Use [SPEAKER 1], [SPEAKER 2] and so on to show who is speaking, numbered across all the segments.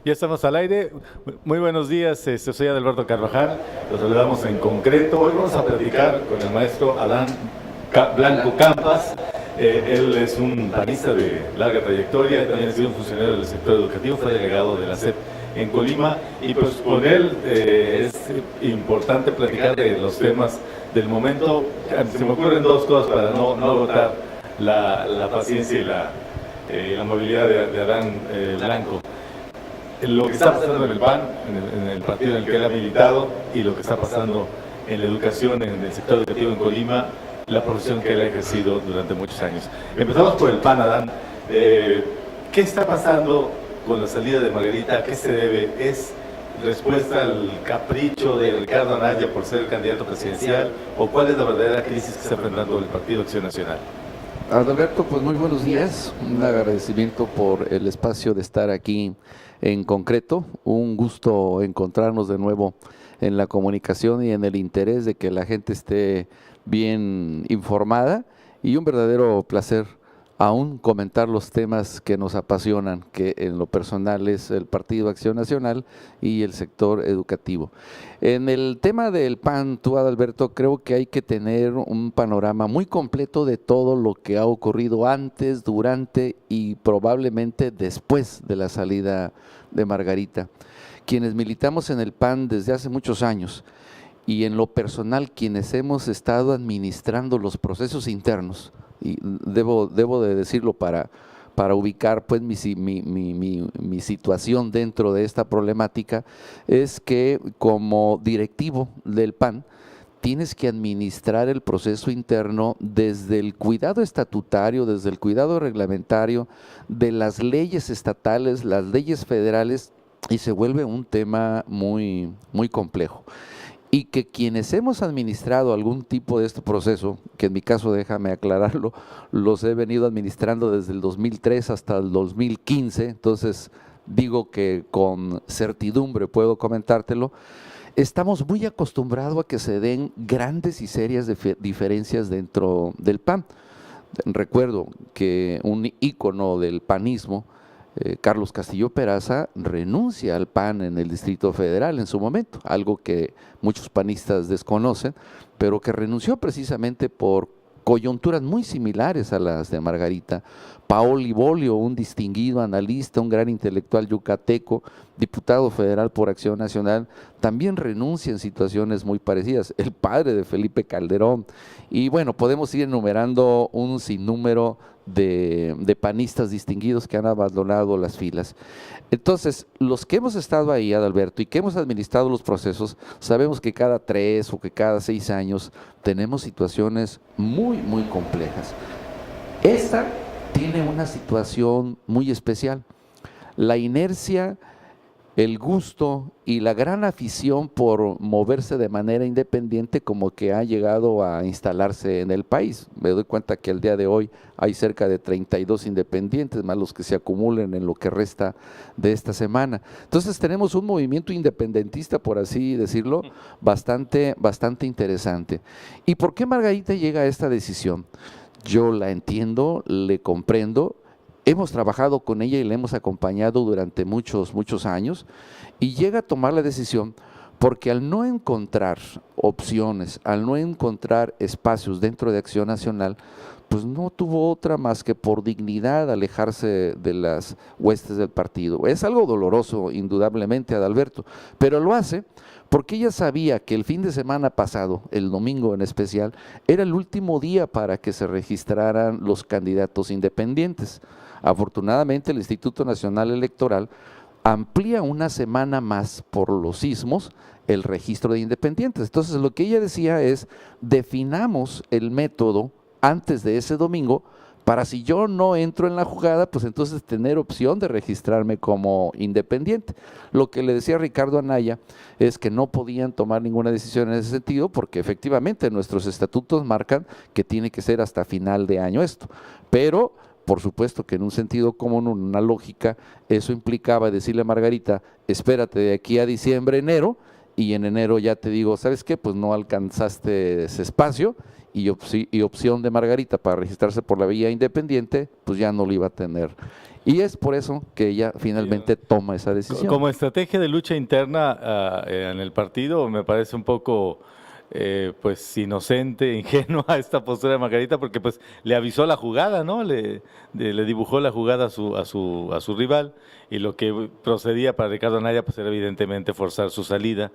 [SPEAKER 1] Ya estamos al aire. Muy buenos días, soy Adalberto Carvajal. Los saludamos en concreto. Hoy vamos a platicar con el maestro Adán Blanco Campas. Él es un panista de larga trayectoria, también ha sido un funcionario del sector educativo, fue delegado de la SEP en Colima, y pues con él es importante platicar de los temas del momento. Se me ocurren dos cosas para no agotar la paciencia y la movilidad de Adán Blanco. Lo que está pasando en el PAN, en el partido en el que él ha militado, y lo que está pasando en la educación, en el sector educativo en Colima, la profesión que él ha ejercido durante muchos años. Empezamos por el PAN, Adán. ¿Qué está pasando con la salida de Margarita? ¿A qué se debe? ¿Es respuesta al capricho de Ricardo Anaya por ser el candidato presidencial? ¿O cuál es la verdadera crisis que está enfrentando el Partido Acción Nacional?
[SPEAKER 2] Adalberto, pues muy buenos días. Un agradecimiento por el espacio de estar aquí en concreto. Un gusto encontrarnos de nuevo en la comunicación y en el interés de que la gente esté bien informada, y un verdadero placer aún comentar los temas que nos apasionan, que en lo personal es el Partido Acción Nacional y el sector educativo. En el tema del PAN, tú, Adalberto, creo que hay que tener un panorama muy completo de todo lo que ha ocurrido antes, durante y probablemente después de la salida de Margarita. Quienes militamos en el PAN desde hace muchos años, y en lo personal quienes hemos estado administrando los procesos internos, y debo de decirlo para ubicar pues mi situación dentro de esta problemática, es que como directivo del PAN tienes que administrar el proceso interno desde el cuidado estatutario, desde el cuidado reglamentario, de las leyes estatales, las leyes federales, y se vuelve un tema muy complejo. Y que quienes hemos administrado algún tipo de este proceso, que en mi caso, déjame aclararlo, los he venido administrando desde el 2003 hasta el 2015, entonces digo que con certidumbre puedo comentártelo, estamos muy acostumbrados a que se den grandes y serias diferencias dentro del PAN. Recuerdo que un ícono del panismo, Carlos Castillo Peraza, renuncia al PAN en el Distrito Federal en su momento, algo que muchos panistas desconocen, pero que renunció precisamente por coyunturas muy similares a las de Margarita. Paoli Bolio, un distinguido analista, un gran intelectual yucateco, diputado federal por Acción Nacional, también renuncia en situaciones muy parecidas. El padre de Felipe Calderón, y bueno, podemos ir enumerando un sinnúmero de panistas distinguidos que han abandonado las filas. Entonces, los que hemos estado ahí, Adalberto, y que hemos administrado los procesos, sabemos que cada 3 o que cada 6 años tenemos situaciones muy complejas. Esta tiene una situación muy especial. La inercia, el gusto y la gran afición por moverse de manera independiente como que ha llegado a instalarse en el país. Me doy cuenta que al día de hoy hay cerca de 32 independientes, más los que se acumulen en lo que resta de esta semana. Entonces tenemos un movimiento independentista, por así decirlo, bastante interesante. ¿Y por qué Margarita llega a esta decisión? Yo la entiendo, le comprendo. Hemos trabajado con ella y la hemos acompañado durante muchos años, y llega a tomar la decisión porque al no encontrar opciones, al no encontrar espacios dentro de Acción Nacional, pues no tuvo otra más que por dignidad alejarse de las huestes del partido. Es algo doloroso, indudablemente, Adalberto, pero lo hace porque ella sabía que el fin de semana pasado, el domingo en especial, era el último día para que se registraran los candidatos independientes. Afortunadamente, el Instituto Nacional Electoral amplía una semana más por los sismos el registro de independientes. Entonces, lo que ella decía es, definamos el método antes de ese domingo para, si yo no entro en la jugada, pues entonces tener opción de registrarme como independiente. Lo que le decía Ricardo Anaya es que no podían tomar ninguna decisión en ese sentido porque efectivamente nuestros estatutos marcan que tiene que ser hasta final de año esto, pero por supuesto que en un sentido común, en una lógica, eso implicaba decirle a Margarita, espérate de aquí a diciembre, enero, y en enero ya te digo, ¿sabes qué? Pues no alcanzaste ese espacio y opción de Margarita para registrarse por la vía independiente, pues ya no lo iba a tener. Y es por eso que ella finalmente toma esa decisión.
[SPEAKER 1] Como estrategia de lucha interna en el partido, me parece un poco pues inocente, ingenua esta postura de Margarita, porque pues le avisó la jugada, ¿no? Le dibujó la jugada a su rival, y lo que procedía para Ricardo Anaya pues era evidentemente forzar su salida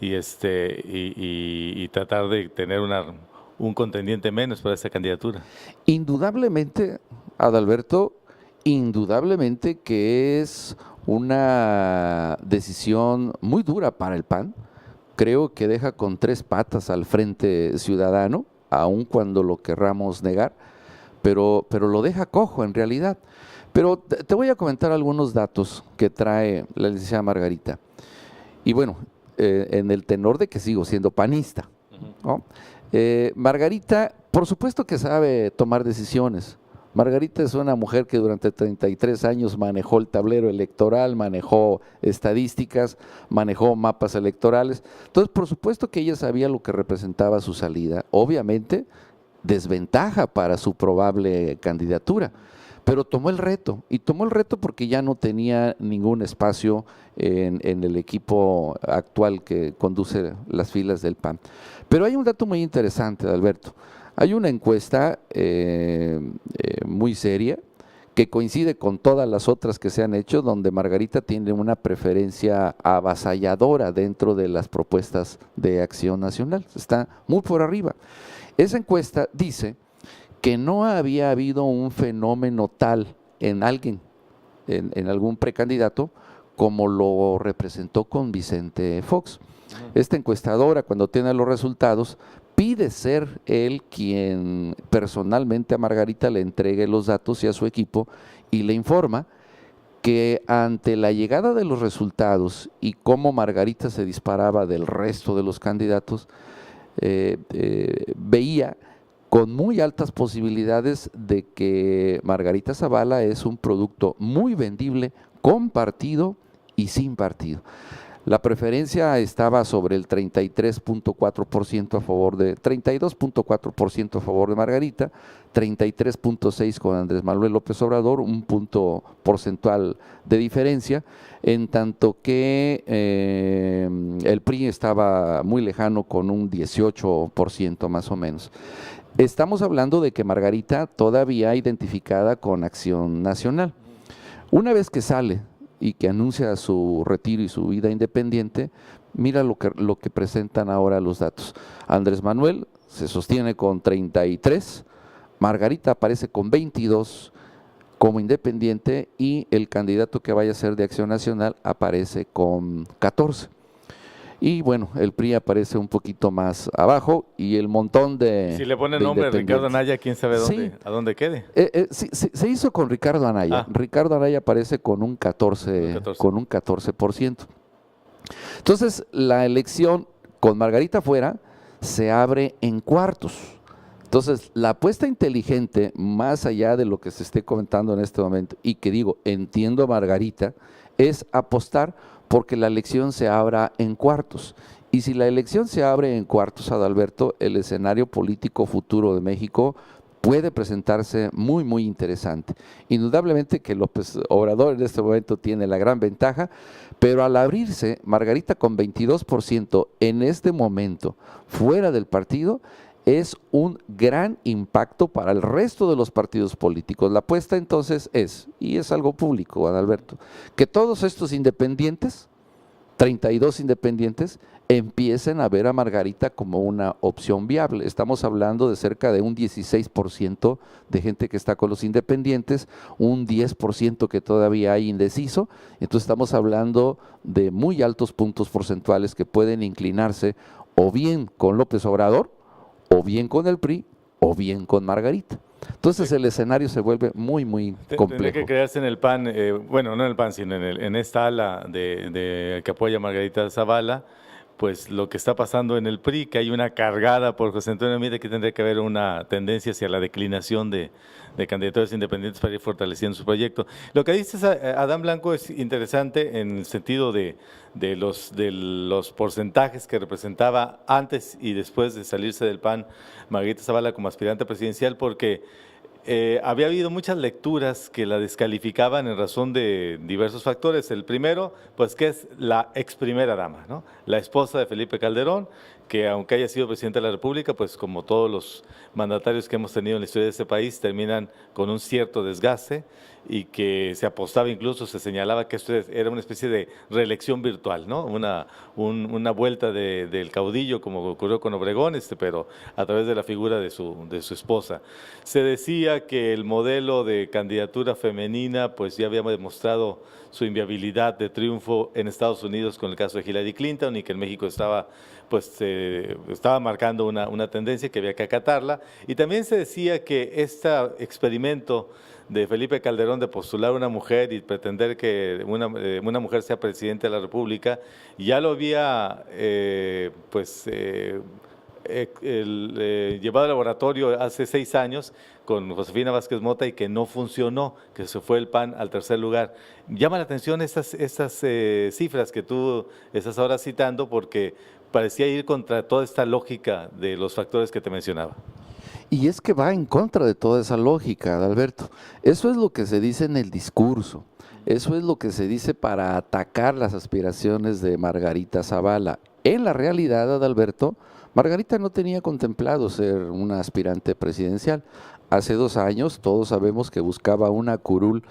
[SPEAKER 1] y tratar de tener un contendiente menos para esta candidatura.
[SPEAKER 2] Indudablemente, Adalberto, indudablemente que es una decisión muy dura para el PAN. Creo que deja con 3 patas al Frente Ciudadano, aun cuando lo querramos negar, pero lo deja cojo en realidad. Pero te voy a comentar algunos datos que trae la licenciada Margarita. Y bueno, en el tenor de que sigo siendo panista, ¿no? Margarita, por supuesto que sabe tomar decisiones. Margarita es una mujer que durante 33 años manejó el tablero electoral, manejó estadísticas, manejó mapas electorales. Entonces, por supuesto que ella sabía lo que representaba su salida. Obviamente, desventaja para su probable candidatura, pero tomó el reto, y tomó el reto porque ya no tenía ningún espacio en el equipo actual que conduce las filas del PAN. Pero hay un dato muy interesante, Alberto. Hay una encuesta muy seria que coincide con todas las otras que se han hecho, donde Margarita tiene una preferencia avasalladora dentro de las propuestas de Acción Nacional. Está muy por arriba. Esa encuesta dice que no había habido un fenómeno tal en alguien, en algún precandidato, como lo representó con Vicente Fox. Esta encuestadora, cuando tiene los resultados, pide ser él quien personalmente a Margarita le entregue los datos y a su equipo, y le informa que ante la llegada de los resultados y cómo Margarita se disparaba del resto de los candidatos, veía con muy altas posibilidades de que Margarita Zavala es un producto muy vendible con partido y sin partido. La preferencia estaba sobre el 33.4% a favor de, 32.4% a favor de Margarita, 33.6% con Andrés Manuel López Obrador, un punto porcentual de diferencia, en tanto que el PRI estaba muy lejano con un 18% más o menos. Estamos hablando de que Margarita todavía identificada con Acción Nacional. Una vez que sale y que anuncia su retiro y su vida independiente, mira lo que presentan ahora los datos. Andrés Manuel se sostiene con 33, Margarita aparece con 22 como independiente, y el candidato que vaya a ser de Acción Nacional aparece con 14. Y bueno, el PRI aparece un poquito más abajo, y el montón de...
[SPEAKER 1] Si le pone nombre a Ricardo Anaya, quién sabe
[SPEAKER 2] sí,
[SPEAKER 1] a dónde quede.
[SPEAKER 2] Sí, se hizo con Ricardo Anaya. Ricardo Anaya aparece con un 14%. Entonces, la elección con Margarita fuera se abre en cuartos. Entonces, la apuesta inteligente, más allá de lo que se esté comentando en este momento, y que digo, entiendo a Margarita, es apostar porque la elección se abra en cuartos. Y si la elección se abre en cuartos, Adalberto, el escenario político futuro de México puede presentarse muy, muy interesante. Indudablemente que López Obrador en este momento tiene la gran ventaja, pero al abrirse Margarita con 22% en este momento fuera del partido, es un gran impacto para el resto de los partidos políticos. La apuesta entonces es, y es algo público, Adalberto, que todos estos independientes, 32 independientes, empiecen a ver a Margarita como una opción viable. Estamos hablando de cerca de un 16% de gente que está con los independientes, un 10% que todavía hay indeciso. Entonces estamos hablando de muy altos puntos porcentuales que pueden inclinarse o bien con López Obrador, o bien con el PRI, o bien con Margarita. Entonces el escenario se vuelve muy, muy complejo.
[SPEAKER 1] Tendría que crearse en el PAN, bueno, no en el PAN, sino en esta ala que apoya a Margarita Zavala, pues lo que está pasando en el PRI, que hay una cargada por José Antonio Mide, que tendría que haber una tendencia hacia la declinación de candidaturas independientes para ir fortaleciendo su proyecto. Lo que dices, Adán Blanco, es interesante en el sentido de los porcentajes que representaba antes y después de salirse del PAN Margarita Zavala como aspirante presidencial, porque había habido muchas lecturas que la descalificaban en razón de diversos factores. El primero, pues que es la ex primera dama, ¿no? La esposa de Felipe Calderón, que aunque haya sido presidente de la República, pues como todos los mandatarios que hemos tenido en la historia de este país, terminan con un cierto desgaste, y que se apostaba, incluso se señalaba que esto era una especie de reelección virtual, ¿no? Una vuelta del caudillo, como ocurrió con Obregón, pero a través de la figura de su esposa. Se decía que el modelo de candidatura femenina pues ya había demostrado su inviabilidad de triunfo en Estados Unidos con el caso de Hillary Clinton, y que en México estaba marcando una tendencia que había que acatarla. Y también se decía que este experimento de Felipe Calderón de postular una mujer y pretender que una mujer sea presidente de la República, ya lo había llevado al laboratorio hace 6 años con Josefina Vázquez Mota, y que no funcionó, que se fue el PAN al tercer lugar. Llama la atención estas cifras que tú estás ahora citando, porque parecía ir contra toda esta lógica de los factores que te mencionaba.
[SPEAKER 2] Y es que va en contra de toda esa lógica, Adalberto. Eso es lo que se dice en el discurso, eso es lo que se dice para atacar las aspiraciones de Margarita Zavala. En la realidad, Adalberto, Margarita no tenía contemplado ser una aspirante presidencial. Hace 2 años todos sabemos que buscaba una curul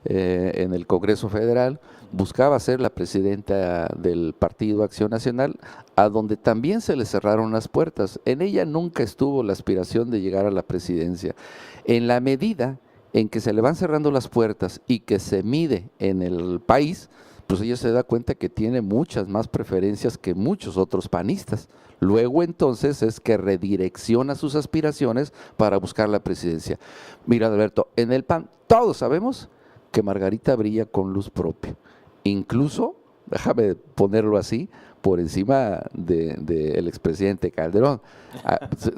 [SPEAKER 2] en el Congreso Federal, buscaba ser la presidenta del Partido Acción Nacional, a donde también se le cerraron las puertas. En ella nunca estuvo la aspiración de llegar a la presidencia. En la medida en que se le van cerrando las puertas y que se mide en el país, pues ella se da cuenta que tiene muchas más preferencias que muchos otros panistas. Luego entonces es que redirecciona sus aspiraciones para buscar la presidencia. Mira, Alberto, en el PAN todos sabemos que Margarita brilla con luz propia. Incluso, déjame ponerlo así, por encima del expresidente Calderón.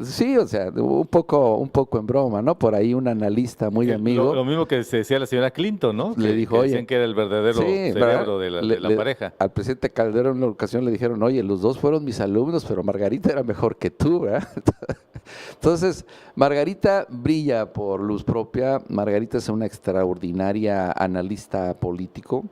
[SPEAKER 2] Sí, o sea, un poco en broma, ¿no? Por ahí un analista muy amigo.
[SPEAKER 1] Lo mismo que se decía la señora Clinton, ¿no?
[SPEAKER 2] Le dijo,
[SPEAKER 1] que decían que era el verdadero cerebro de la pareja.
[SPEAKER 2] Al presidente Calderón en una ocasión le dijeron, oye, los dos fueron mis alumnos, pero Margarita era mejor que tú, ¿verdad? Entonces, Margarita brilla por luz propia. Margarita es una extraordinaria analista político,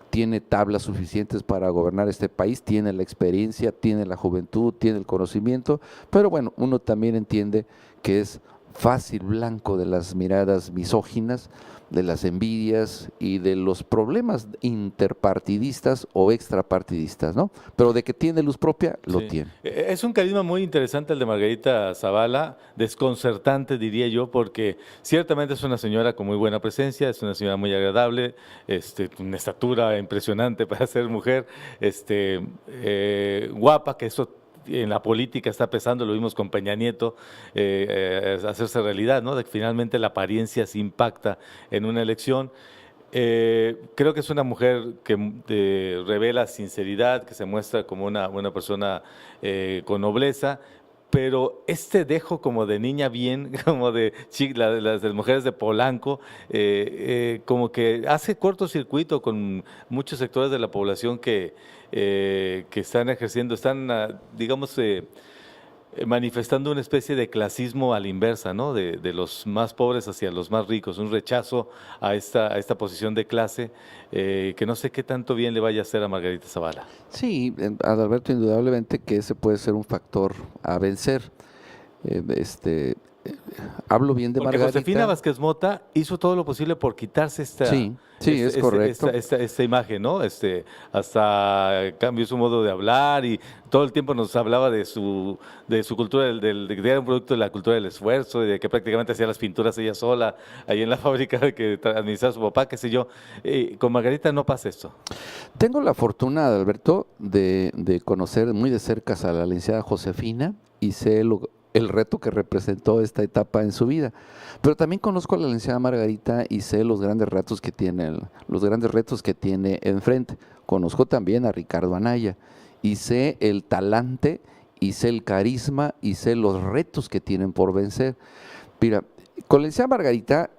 [SPEAKER 2] tiene tablas suficientes para gobernar este país, tiene la experiencia, tiene la juventud, tiene el conocimiento, pero bueno, uno también entiende que es fácil blanco de las miradas misóginas, de las envidias y de los problemas interpartidistas o extrapartidistas, ¿no? Pero de que tiene luz propia, lo tiene.
[SPEAKER 1] Es un carisma muy interesante el de Margarita Zavala, desconcertante diría yo, porque ciertamente es una señora con muy buena presencia, es una señora muy agradable, una estatura impresionante para ser mujer, guapa, que eso en la política está pesando, lo vimos con Peña Nieto, hacerse realidad, ¿no? De que finalmente la apariencia se impacta en una elección. Creo que es una mujer que revela sinceridad, que se muestra como una persona con nobleza, pero este dejo como de niña bien, como de las mujeres de Polanco, como que hace cortocircuito con muchos sectores de la población que están ejerciendo, digamos, manifestando una especie de clasismo a la inversa, ¿no? De los más pobres hacia los más ricos, un rechazo a esta posición de clase que no sé qué tanto bien le vaya a hacer a Margarita Zavala.
[SPEAKER 2] Sí, Adalberto, indudablemente que ese puede ser un factor a vencer. Hablo bien de
[SPEAKER 1] Porque
[SPEAKER 2] Margarita.
[SPEAKER 1] Josefina Vázquez Mota hizo todo lo posible por quitarse
[SPEAKER 2] es correcto.
[SPEAKER 1] Esta imagen, ¿no? Hasta cambió su modo de hablar, y todo el tiempo nos hablaba de su cultura, de que era un producto de la cultura del esfuerzo, y de que prácticamente hacía las pinturas ella sola, ahí en la fábrica que administraba su papá, qué sé yo. Con Margarita no pasa esto.
[SPEAKER 2] Tengo la fortuna, Alberto, de conocer muy de cerca a la licenciada Josefina, y sé el reto que representó esta etapa en su vida. Pero también conozco a la licenciada Margarita y sé los grandes retos que tiene enfrente. Conozco también a Ricardo Anaya y sé el talante, y sé el carisma, y sé los retos que tienen por vencer. Mira, con la licenciada Margarita,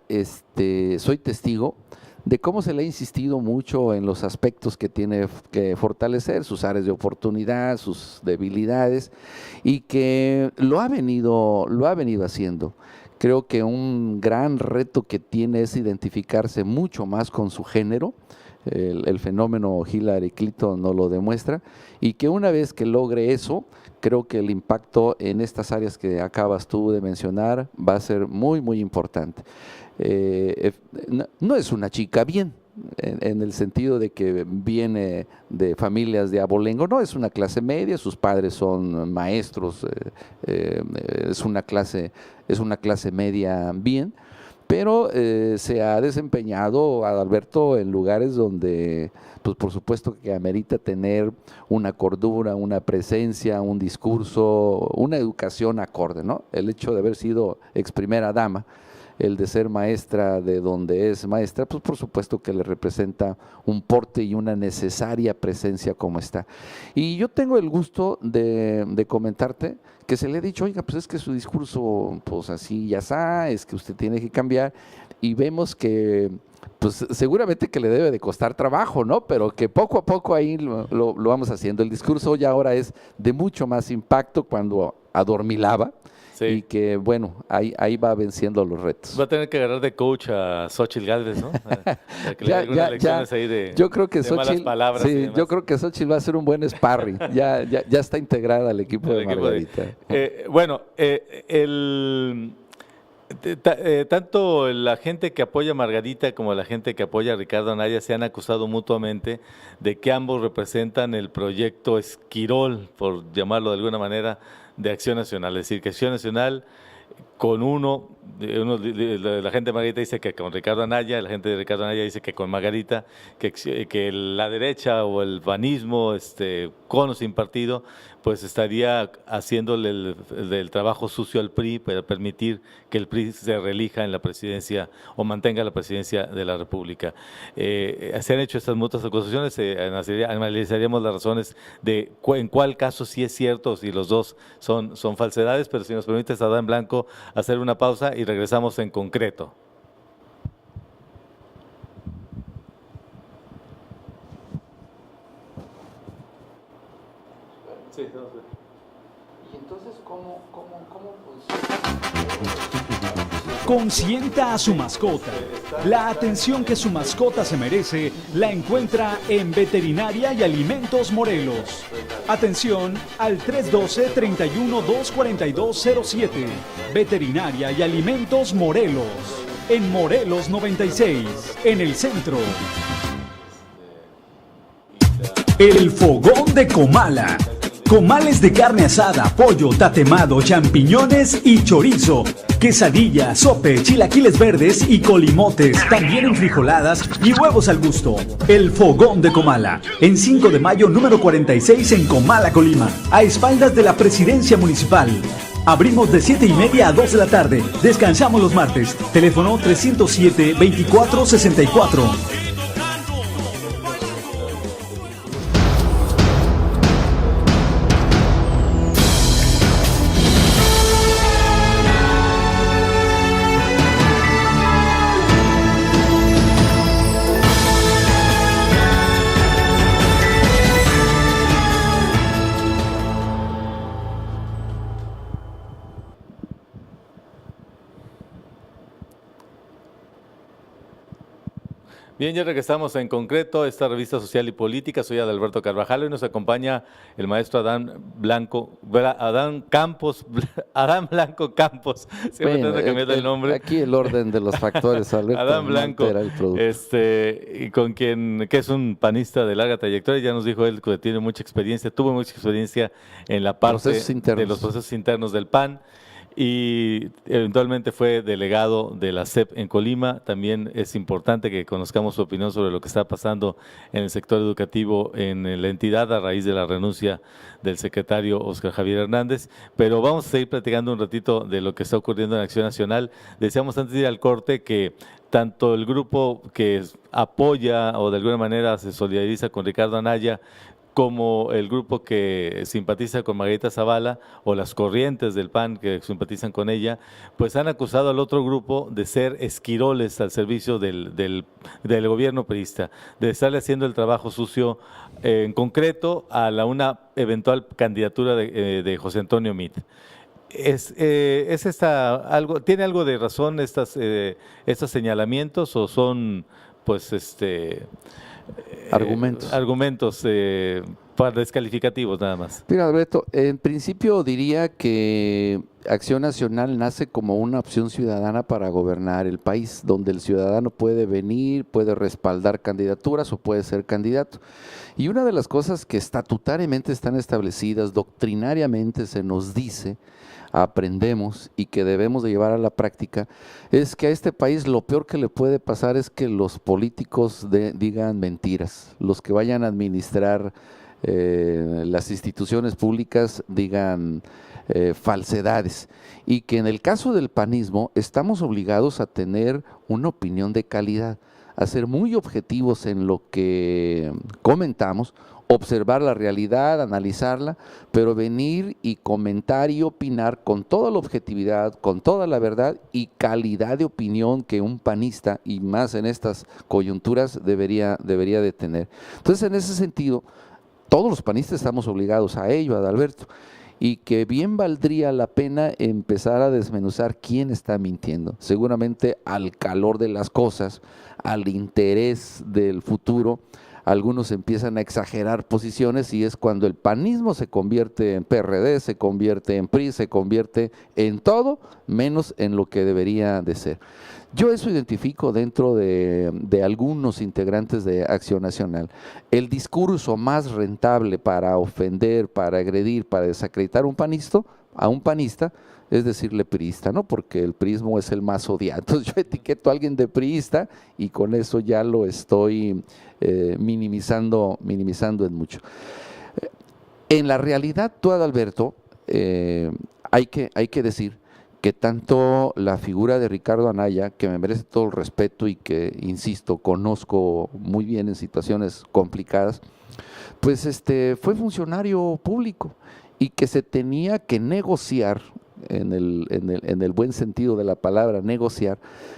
[SPEAKER 2] soy testigo de cómo se le ha insistido mucho en los aspectos que tiene que fortalecer, sus áreas de oportunidad, sus debilidades, y que lo ha venido haciendo. Creo que un gran reto que tiene es identificarse mucho más con su género. El fenómeno Hillary Clinton nos lo demuestra, y que una vez que logre eso, creo que el impacto en estas áreas que acabas tú de mencionar va a ser muy, muy importante. No es una chica bien, en el sentido de que viene de familias de abolengo, no, es una clase media, sus padres son maestros, es una clase media bien, pero se ha desempeñado Adalberto en lugares donde, pues por supuesto que amerita tener una cordura, una presencia, un discurso, una educación acorde, ¿no? El hecho de haber sido ex primera dama, el de ser maestra de donde es maestra, pues por supuesto que le representa un porte y una necesaria presencia como está. Y yo tengo el gusto de comentarte que se le ha dicho, oiga, pues es que su discurso, pues así ya está, es que usted tiene que cambiar, y vemos que pues seguramente que le debe de costar trabajo, ¿no? Pero que poco a poco ahí lo vamos haciendo. El discurso ya ahora es de mucho más impacto cuando adormilaba. Sí. Y que, bueno, ahí va venciendo los retos.
[SPEAKER 1] Va a tener que agarrar de coach a Xóchitl Gálvez, ¿no? Para que le dé algunas lecciones ahí de,
[SPEAKER 2] yo creo que
[SPEAKER 1] de malas palabras.
[SPEAKER 2] Sí, yo creo que Xóchitl va a ser un buen sparring. ya está integrada al equipo de Margarita.
[SPEAKER 1] Tanto la gente que apoya a Margarita como la gente que apoya a Ricardo Anaya se han acusado mutuamente de que ambos representan el proyecto Esquirol, por llamarlo de alguna manera, de Acción Nacional. Es decir, que Acción Nacional con la gente de Margarita dice que con Ricardo Anaya, la gente de Ricardo Anaya dice que con Margarita, que la derecha o el panismo, con o sin partido, pues estaría haciéndole el trabajo sucio al PRI para permitir que el PRI se reelija en la presidencia o mantenga la presidencia de la República. Se han hecho estas mutuas acusaciones, analizaríamos las razones de en cuál caso sí es cierto o si los dos son falsedades, pero si nos permites, Adán Blanco, hacer una pausa y regresamos en concreto. Sí, vamos a ver.
[SPEAKER 2] Y entonces, ¿cómo
[SPEAKER 3] Consienta a su mascota. La atención que su mascota se merece la encuentra en Veterinaria y Alimentos Morelos. Atención al 312-31-24207. Veterinaria y Alimentos Morelos. En Morelos 96, en el centro. El Fogón de Comala. Comales de carne asada, pollo, tatemado, champiñones y chorizo. Quesadilla, sope, chilaquiles verdes y colimotes, también enfrijoladas y huevos al gusto. El Fogón de Comala, en 5 de mayo número 46 en Comala, Colima, a espaldas de la Presidencia Municipal. Abrimos de 7:30 a 2 de la tarde, descansamos los martes. Teléfono 307-2464.
[SPEAKER 1] Bien, ya regresamos en concreto esta revista social y política. Soy Adalberto Carvajal y nos acompaña el maestro Adán Blanco Campos. Siempre
[SPEAKER 2] bueno,
[SPEAKER 1] trata de cambiar el nombre.
[SPEAKER 2] Aquí el orden de los factores, Alberto.
[SPEAKER 1] Adán Blanco,
[SPEAKER 2] el
[SPEAKER 1] y con quien, que es un panista de larga trayectoria, ya nos dijo él que tiene mucha experiencia, tuvo mucha experiencia en la parte de los procesos internos del PAN. Y eventualmente fue delegado de la SEP en Colima. También es importante que conozcamos su opinión sobre lo que está pasando en el sector educativo en la entidad a raíz de la renuncia del secretario Óscar Javier Hernández. Pero vamos a seguir platicando un ratito de lo que está ocurriendo en Acción Nacional. Decíamos antes de ir al corte que tanto el grupo que apoya o de alguna manera se solidariza con Ricardo Anaya como el grupo que simpatiza con Margarita Zavala o las corrientes del PAN que simpatizan con ella, pues han acusado al otro grupo de ser esquiroles al servicio del gobierno priista, de estarle haciendo el trabajo sucio en concreto a una eventual candidatura de José Antonio Meade. ¿Tiene algo de razón estos señalamientos o son pues argumentos para descalificativos nada más?
[SPEAKER 2] Mira, Alberto, en principio diría que Acción Nacional nace como una opción ciudadana para gobernar el país, donde el ciudadano puede venir, puede respaldar candidaturas o puede ser candidato. Y una de las cosas que estatutariamente están establecidas, doctrinariamente se nos dice, aprendemos y que debemos de llevar a la práctica, es que a este país lo peor que le puede pasar es que los políticos digan mentiras, los que vayan a administrar las instituciones públicas digan falsedades, y que en el caso del panismo estamos obligados a tener una opinión de calidad, a ser muy objetivos en lo que comentamos, observar la realidad, analizarla, pero venir y comentar y opinar con toda la objetividad, con toda la verdad y calidad de opinión que un panista, y más en estas coyunturas, debería de tener. Entonces, en ese sentido, todos los panistas estamos obligados a ello, Adalberto, y que bien valdría la pena empezar a desmenuzar quién está mintiendo. Seguramente al calor de las cosas, al interés del futuro, algunos empiezan a exagerar posiciones y es cuando el panismo se convierte en PRD, se convierte en PRI, se convierte en todo menos en lo que debería de ser. Yo eso identifico dentro de algunos integrantes de Acción Nacional. El discurso más rentable para ofender, para agredir, para desacreditar a un panista, es decirle priista, ¿no? Porque el priismo es el más odiado. Entonces yo etiqueto a alguien de priista y con eso ya lo estoy minimizando en mucho. En la realidad, tú, Adalberto, hay que decir que tanto la figura de Ricardo Anaya, que me merece todo el respeto y que, insisto, conozco muy bien en situaciones complicadas, pues fue funcionario público y que se tenía que negociar, en el buen sentido de la palabra, negociar,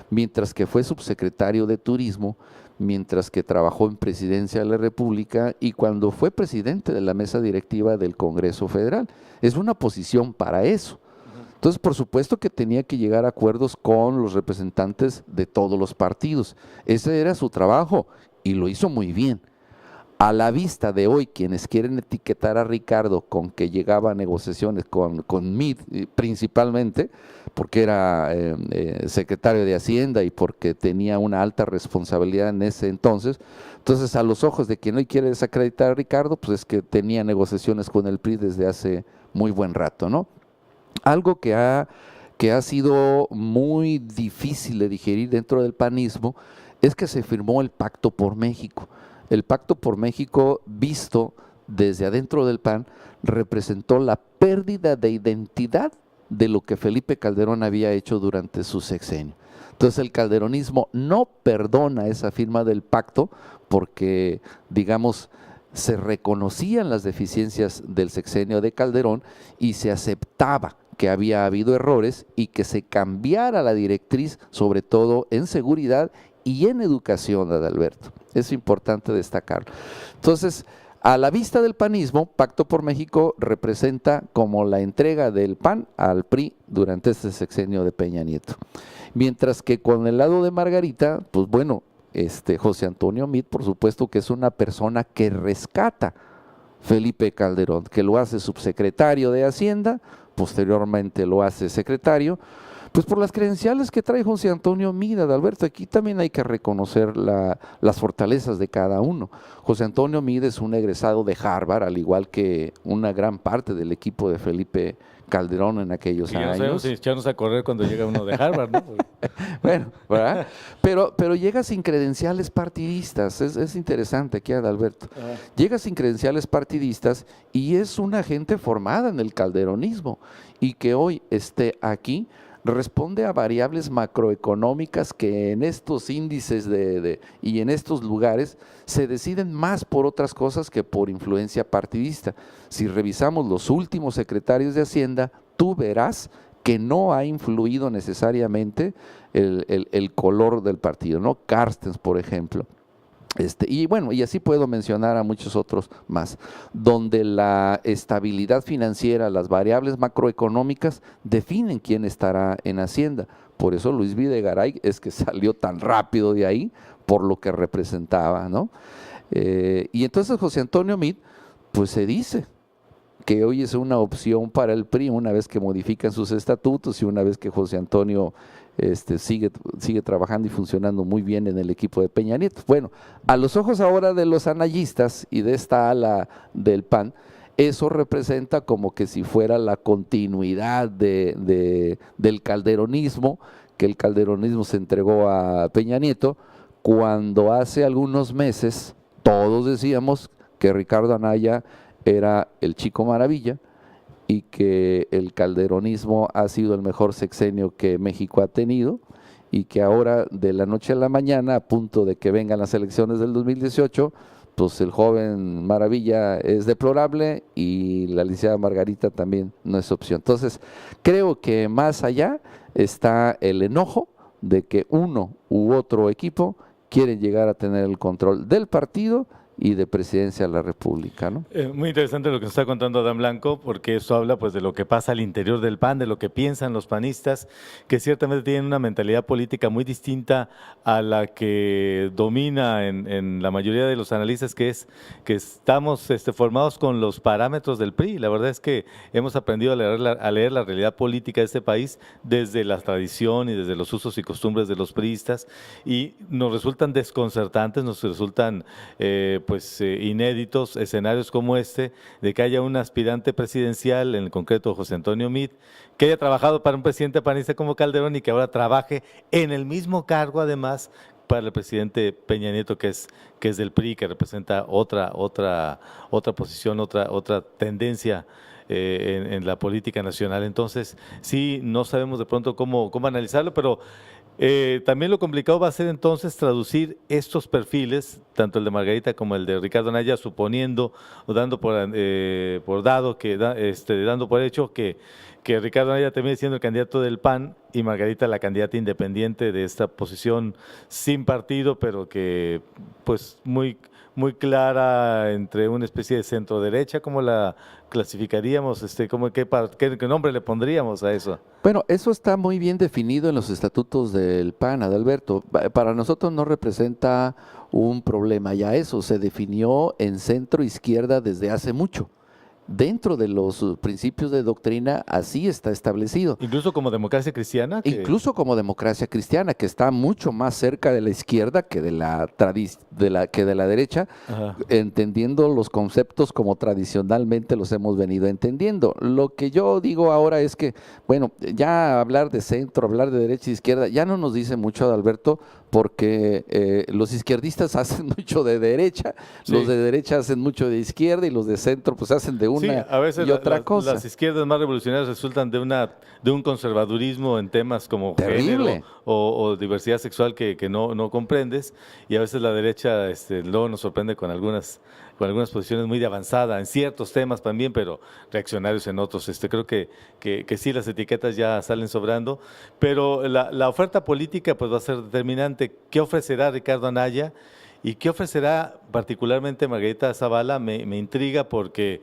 [SPEAKER 2] mientras que fue subsecretario de Turismo, mientras que trabajó en Presidencia de la República y cuando fue presidente de la mesa directiva del Congreso Federal. Es una posición para eso. Entonces, por supuesto que tenía que llegar a acuerdos con los representantes de todos los partidos. Ese era su trabajo y lo hizo muy bien. A la vista de hoy, quienes quieren etiquetar a Ricardo con que llegaba a negociaciones con Meade principalmente, porque era secretario de Hacienda y porque tenía una alta responsabilidad en ese entonces, a los ojos de quien hoy quiere desacreditar a Ricardo, pues es que tenía negociaciones con el PRI desde hace muy buen rato, ¿no? Algo que ha sido muy difícil de digerir dentro del panismo es que se firmó el Pacto por México. El Pacto por México, visto desde adentro del PAN, representó la pérdida de identidad de lo que Felipe Calderón había hecho durante su sexenio. Entonces el calderonismo no perdona esa firma del pacto porque, digamos, se reconocían las deficiencias del sexenio de Calderón y se aceptaba que había habido errores y que se cambiara la directriz, sobre todo en seguridad y en educación, Adalberto. Es importante destacarlo. Entonces, a la vista del panismo, Pacto por México representa como la entrega del PAN al PRI durante este sexenio de Peña Nieto. Mientras que con el lado de Margarita, pues bueno, José Antonio Meade, por supuesto que es una persona que rescata Felipe Calderón, que lo hace subsecretario de Hacienda, posteriormente lo hace secretario, pues por las credenciales que trae José Antonio Meade, Adalberto. Aquí también hay que reconocer las fortalezas de cada uno. José Antonio Meade es un egresado de Harvard, al igual que una gran parte del equipo de Felipe Calderón en aquellos años.
[SPEAKER 1] No sabemos si echarnos a correr cuando llega uno de Harvard, ¿no?
[SPEAKER 2] Bueno, ¿verdad? Pero llega sin credenciales partidistas, es interesante aquí, Adalberto. Llega sin credenciales partidistas y es una gente formada en el calderonismo y que hoy esté aquí responde a variables macroeconómicas que en estos índices y en estos lugares se deciden más por otras cosas que por influencia partidista. Si revisamos los últimos secretarios de Hacienda, tú verás que no ha influido necesariamente el color del partido, ¿no? Carstens, por ejemplo. Y bueno, y así puedo mencionar a muchos otros más, donde la estabilidad financiera, las variables macroeconómicas definen quién estará en Hacienda. Por eso Luis Videgaray es que salió tan rápido de ahí, por lo que representaba, ¿no? Y entonces José Antonio Meade, pues se dice que hoy es una opción para el PRI, una vez que modifican sus estatutos y una vez que José Antonio sigue trabajando y funcionando muy bien en el equipo de Peña Nieto. Bueno, a los ojos ahora de los analistas y de esta ala del PAN, eso representa como que si fuera la continuidad del calderonismo, que el calderonismo se entregó a Peña Nieto, cuando hace algunos meses todos decíamos que Ricardo Anaya era el chico maravilla y que el calderonismo ha sido el mejor sexenio que México ha tenido y que ahora de la noche a la mañana, a punto de que vengan las elecciones del 2018, pues el joven maravilla es deplorable y la licenciada Margarita también no es opción. Entonces, creo que más allá está el enojo de que uno u otro equipo quieren llegar a tener el control del partido y de presidencia de la República, ¿no?
[SPEAKER 1] Muy interesante lo que nos está contando Adán Blanco, porque eso habla pues de lo que pasa al interior del PAN, de lo que piensan los panistas, que ciertamente tienen una mentalidad política muy distinta a la que domina en la mayoría de los analistas, que es que estamos formados con los parámetros del PRI. La verdad es que hemos aprendido a leer la realidad política de este país desde la tradición y desde los usos y costumbres de los priistas, y nos resultan desconcertantes, nos resultan inéditos escenarios como este, de que haya un aspirante presidencial, en el concreto José Antonio Meade, que haya trabajado para un presidente panista como Calderón y que ahora trabaje en el mismo cargo, además, para el presidente Peña Nieto, que es del PRI, que representa otra posición, otra tendencia en la política nacional. Entonces, sí, no sabemos de pronto cómo analizarlo, pero también lo complicado va a ser entonces traducir estos perfiles, tanto el de Margarita como el de Ricardo Anaya, suponiendo o dando por hecho que Ricardo Anaya termine siendo el candidato del PAN y Margarita la candidata independiente de esta posición sin partido, pero que pues muy clara entre una especie de centro derecha. ¿Cómo la clasificaríamos? ¿Qué nombre le pondríamos a eso?
[SPEAKER 2] Bueno, eso está muy bien definido en los estatutos del PAN, Adalberto. Para nosotros no representa un problema, ya eso se definió en centro izquierda desde hace mucho. Dentro de los principios de doctrina así está establecido.
[SPEAKER 1] Incluso como democracia cristiana.
[SPEAKER 2] Incluso como democracia cristiana, que está mucho más cerca de la izquierda que de la derecha, ajá, entendiendo los conceptos como tradicionalmente los hemos venido entendiendo. Lo que yo digo ahora es que, bueno, ya hablar de centro, hablar de derecha e izquierda, ya no nos dice mucho, Adalberto, porque los izquierdistas hacen mucho de derecha, sí, los de derecha hacen mucho de izquierda y los de centro pues hacen de una
[SPEAKER 1] sí, a veces
[SPEAKER 2] y otra cosa.
[SPEAKER 1] Las izquierdas más revolucionarias resultan de un conservadurismo en temas como
[SPEAKER 2] terrible
[SPEAKER 1] género o diversidad sexual que no comprendes, y a veces la derecha luego nos sorprende con algunas posiciones muy de avanzada en ciertos temas también, pero reaccionarios en otros. Creo que sí, las etiquetas ya salen sobrando, pero la oferta política pues va a ser determinante. ¿Qué ofrecerá Ricardo Anaya y qué ofrecerá particularmente Margarita Zavala? Me intriga, porque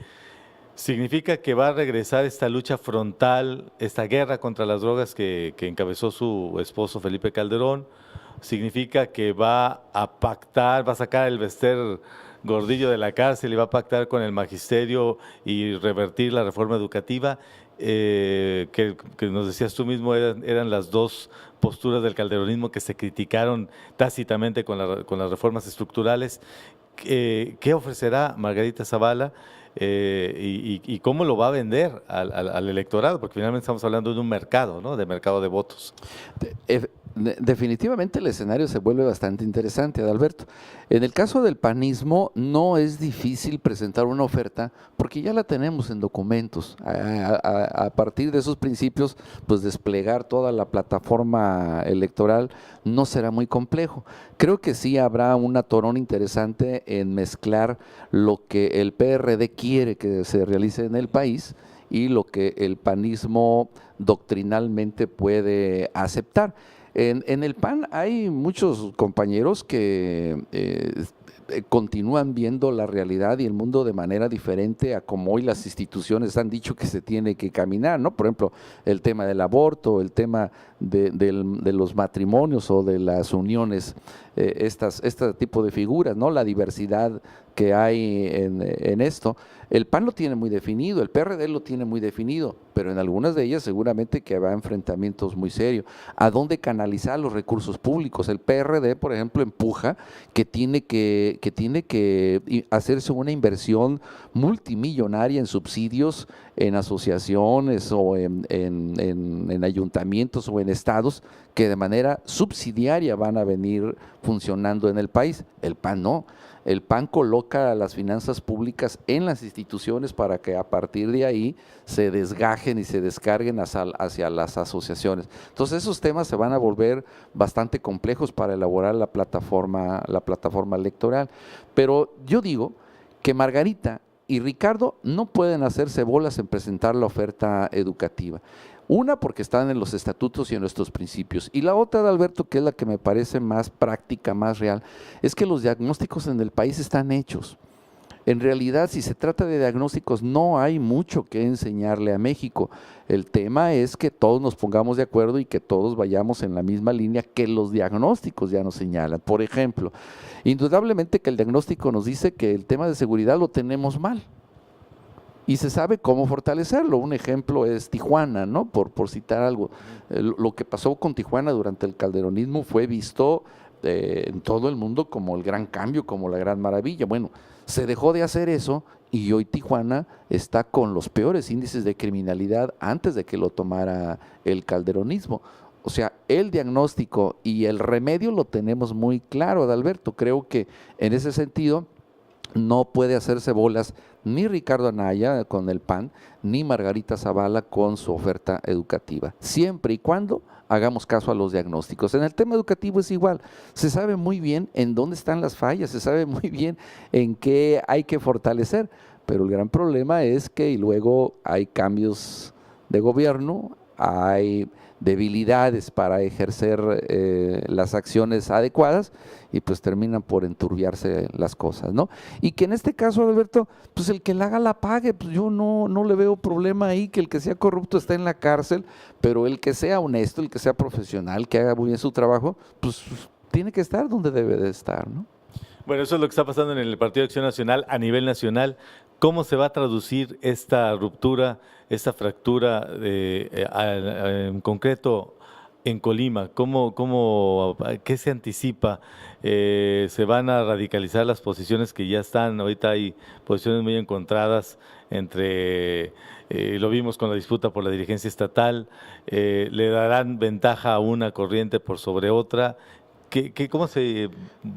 [SPEAKER 1] significa que va a regresar esta lucha frontal, esta guerra contra las drogas que encabezó su esposo Felipe Calderón. Significa que va a pactar, va a sacar el Bester Gordillo de la cárcel y va a pactar con el magisterio y revertir la reforma educativa, que nos decías tú mismo eran las dos posturas del calderonismo que se criticaron tácitamente con las reformas estructurales. ¿Qué ofrecerá Margarita Zavala y cómo lo va a vender al electorado? Porque finalmente estamos hablando de un mercado, ¿no? De mercado de votos.
[SPEAKER 2] Definitivamente el escenario se vuelve bastante interesante, Adalberto. En el caso del panismo no es difícil presentar una oferta porque ya la tenemos en documentos. A partir de esos principios, pues desplegar toda la plataforma electoral no será muy complejo. Creo que sí habrá un atorón interesante en mezclar lo que el PRD quiere que se realice en el país y lo que el panismo doctrinalmente puede aceptar. En el PAN hay muchos compañeros que continúan viendo la realidad y el mundo de manera diferente a como hoy las instituciones han dicho que se tiene que caminar, ¿no? Por ejemplo, el tema del aborto, el tema de los matrimonios o de las uniones, este tipo de figuras, ¿no? La diversidad que hay en esto. El PAN lo tiene muy definido, el PRD lo tiene muy definido, pero en algunas de ellas seguramente que habrá enfrentamientos muy serios. ¿A dónde canalizar los recursos públicos? El PRD, por ejemplo, empuja que tiene que hacerse una inversión multimillonaria en subsidios, en asociaciones o en ayuntamientos o en estados que de manera subsidiaria van a venir funcionando en el país. El PAN no. El PAN coloca las finanzas públicas en las instituciones para que a partir de ahí se desgajen y se descarguen hacia las asociaciones. Entonces esos temas se van a volver bastante complejos para elaborar la plataforma electoral. Pero yo digo que Margarita y Ricardo no pueden hacerse bolas en presentar la oferta educativa. Una, porque están en los estatutos y en nuestros principios. Y la otra, Adalberto, que es la que me parece más práctica, más real, es que los diagnósticos en el país están hechos. En realidad, si se trata de diagnósticos, no hay mucho que enseñarle a México. El tema es que todos nos pongamos de acuerdo y que todos vayamos en la misma línea que los diagnósticos ya nos señalan. Por ejemplo, indudablemente que el diagnóstico nos dice que el tema de seguridad lo tenemos mal. Y se sabe cómo fortalecerlo. Un ejemplo es Tijuana, ¿no? Por citar algo. Lo que pasó con Tijuana durante el calderonismo fue visto en todo el mundo como el gran cambio, como la gran maravilla. Bueno, se dejó de hacer eso y hoy Tijuana está con los peores índices de criminalidad antes de que lo tomara el calderonismo. O sea, el diagnóstico y el remedio lo tenemos muy claro, Adalberto. Creo que en ese sentido no puede hacerse bolas ni Ricardo Anaya con el PAN, ni Margarita Zavala con su oferta educativa, siempre y cuando hagamos caso a los diagnósticos. En el tema educativo es igual, se sabe muy bien en dónde están las fallas, se sabe muy bien en qué hay que fortalecer, pero el gran problema es que luego hay cambios de gobierno, hay debilidades para ejercer las acciones adecuadas y pues terminan por enturbiarse las cosas, ¿no? Y que en este caso, Alberto, pues el que la haga la pague, pues yo no le veo problema ahí, que el que sea corrupto está en la cárcel, pero el que sea honesto, el que sea profesional, que haga muy bien su trabajo, pues tiene que estar donde debe de estar, ¿no?
[SPEAKER 1] Bueno, eso es lo que está pasando en el Partido de Acción Nacional a nivel nacional. ¿Cómo se va a traducir esta ruptura, esta fractura en concreto en Colima? ¿Qué se anticipa? ¿Se van a radicalizar las posiciones que ya están? Ahorita hay posiciones muy encontradas lo vimos con la disputa por la dirigencia estatal, le darán ventaja a una corriente por sobre otra.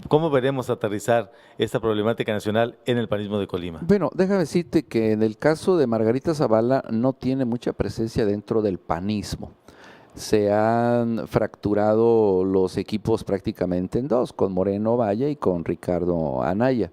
[SPEAKER 1] ¿Cómo veremos aterrizar esta problemática nacional en el panismo de Colima?
[SPEAKER 2] Bueno, déjame decirte que en el caso de Margarita Zavala no tiene mucha presencia dentro del panismo. Se han fracturado los equipos prácticamente en dos, con Moreno Valle y con Ricardo Anaya.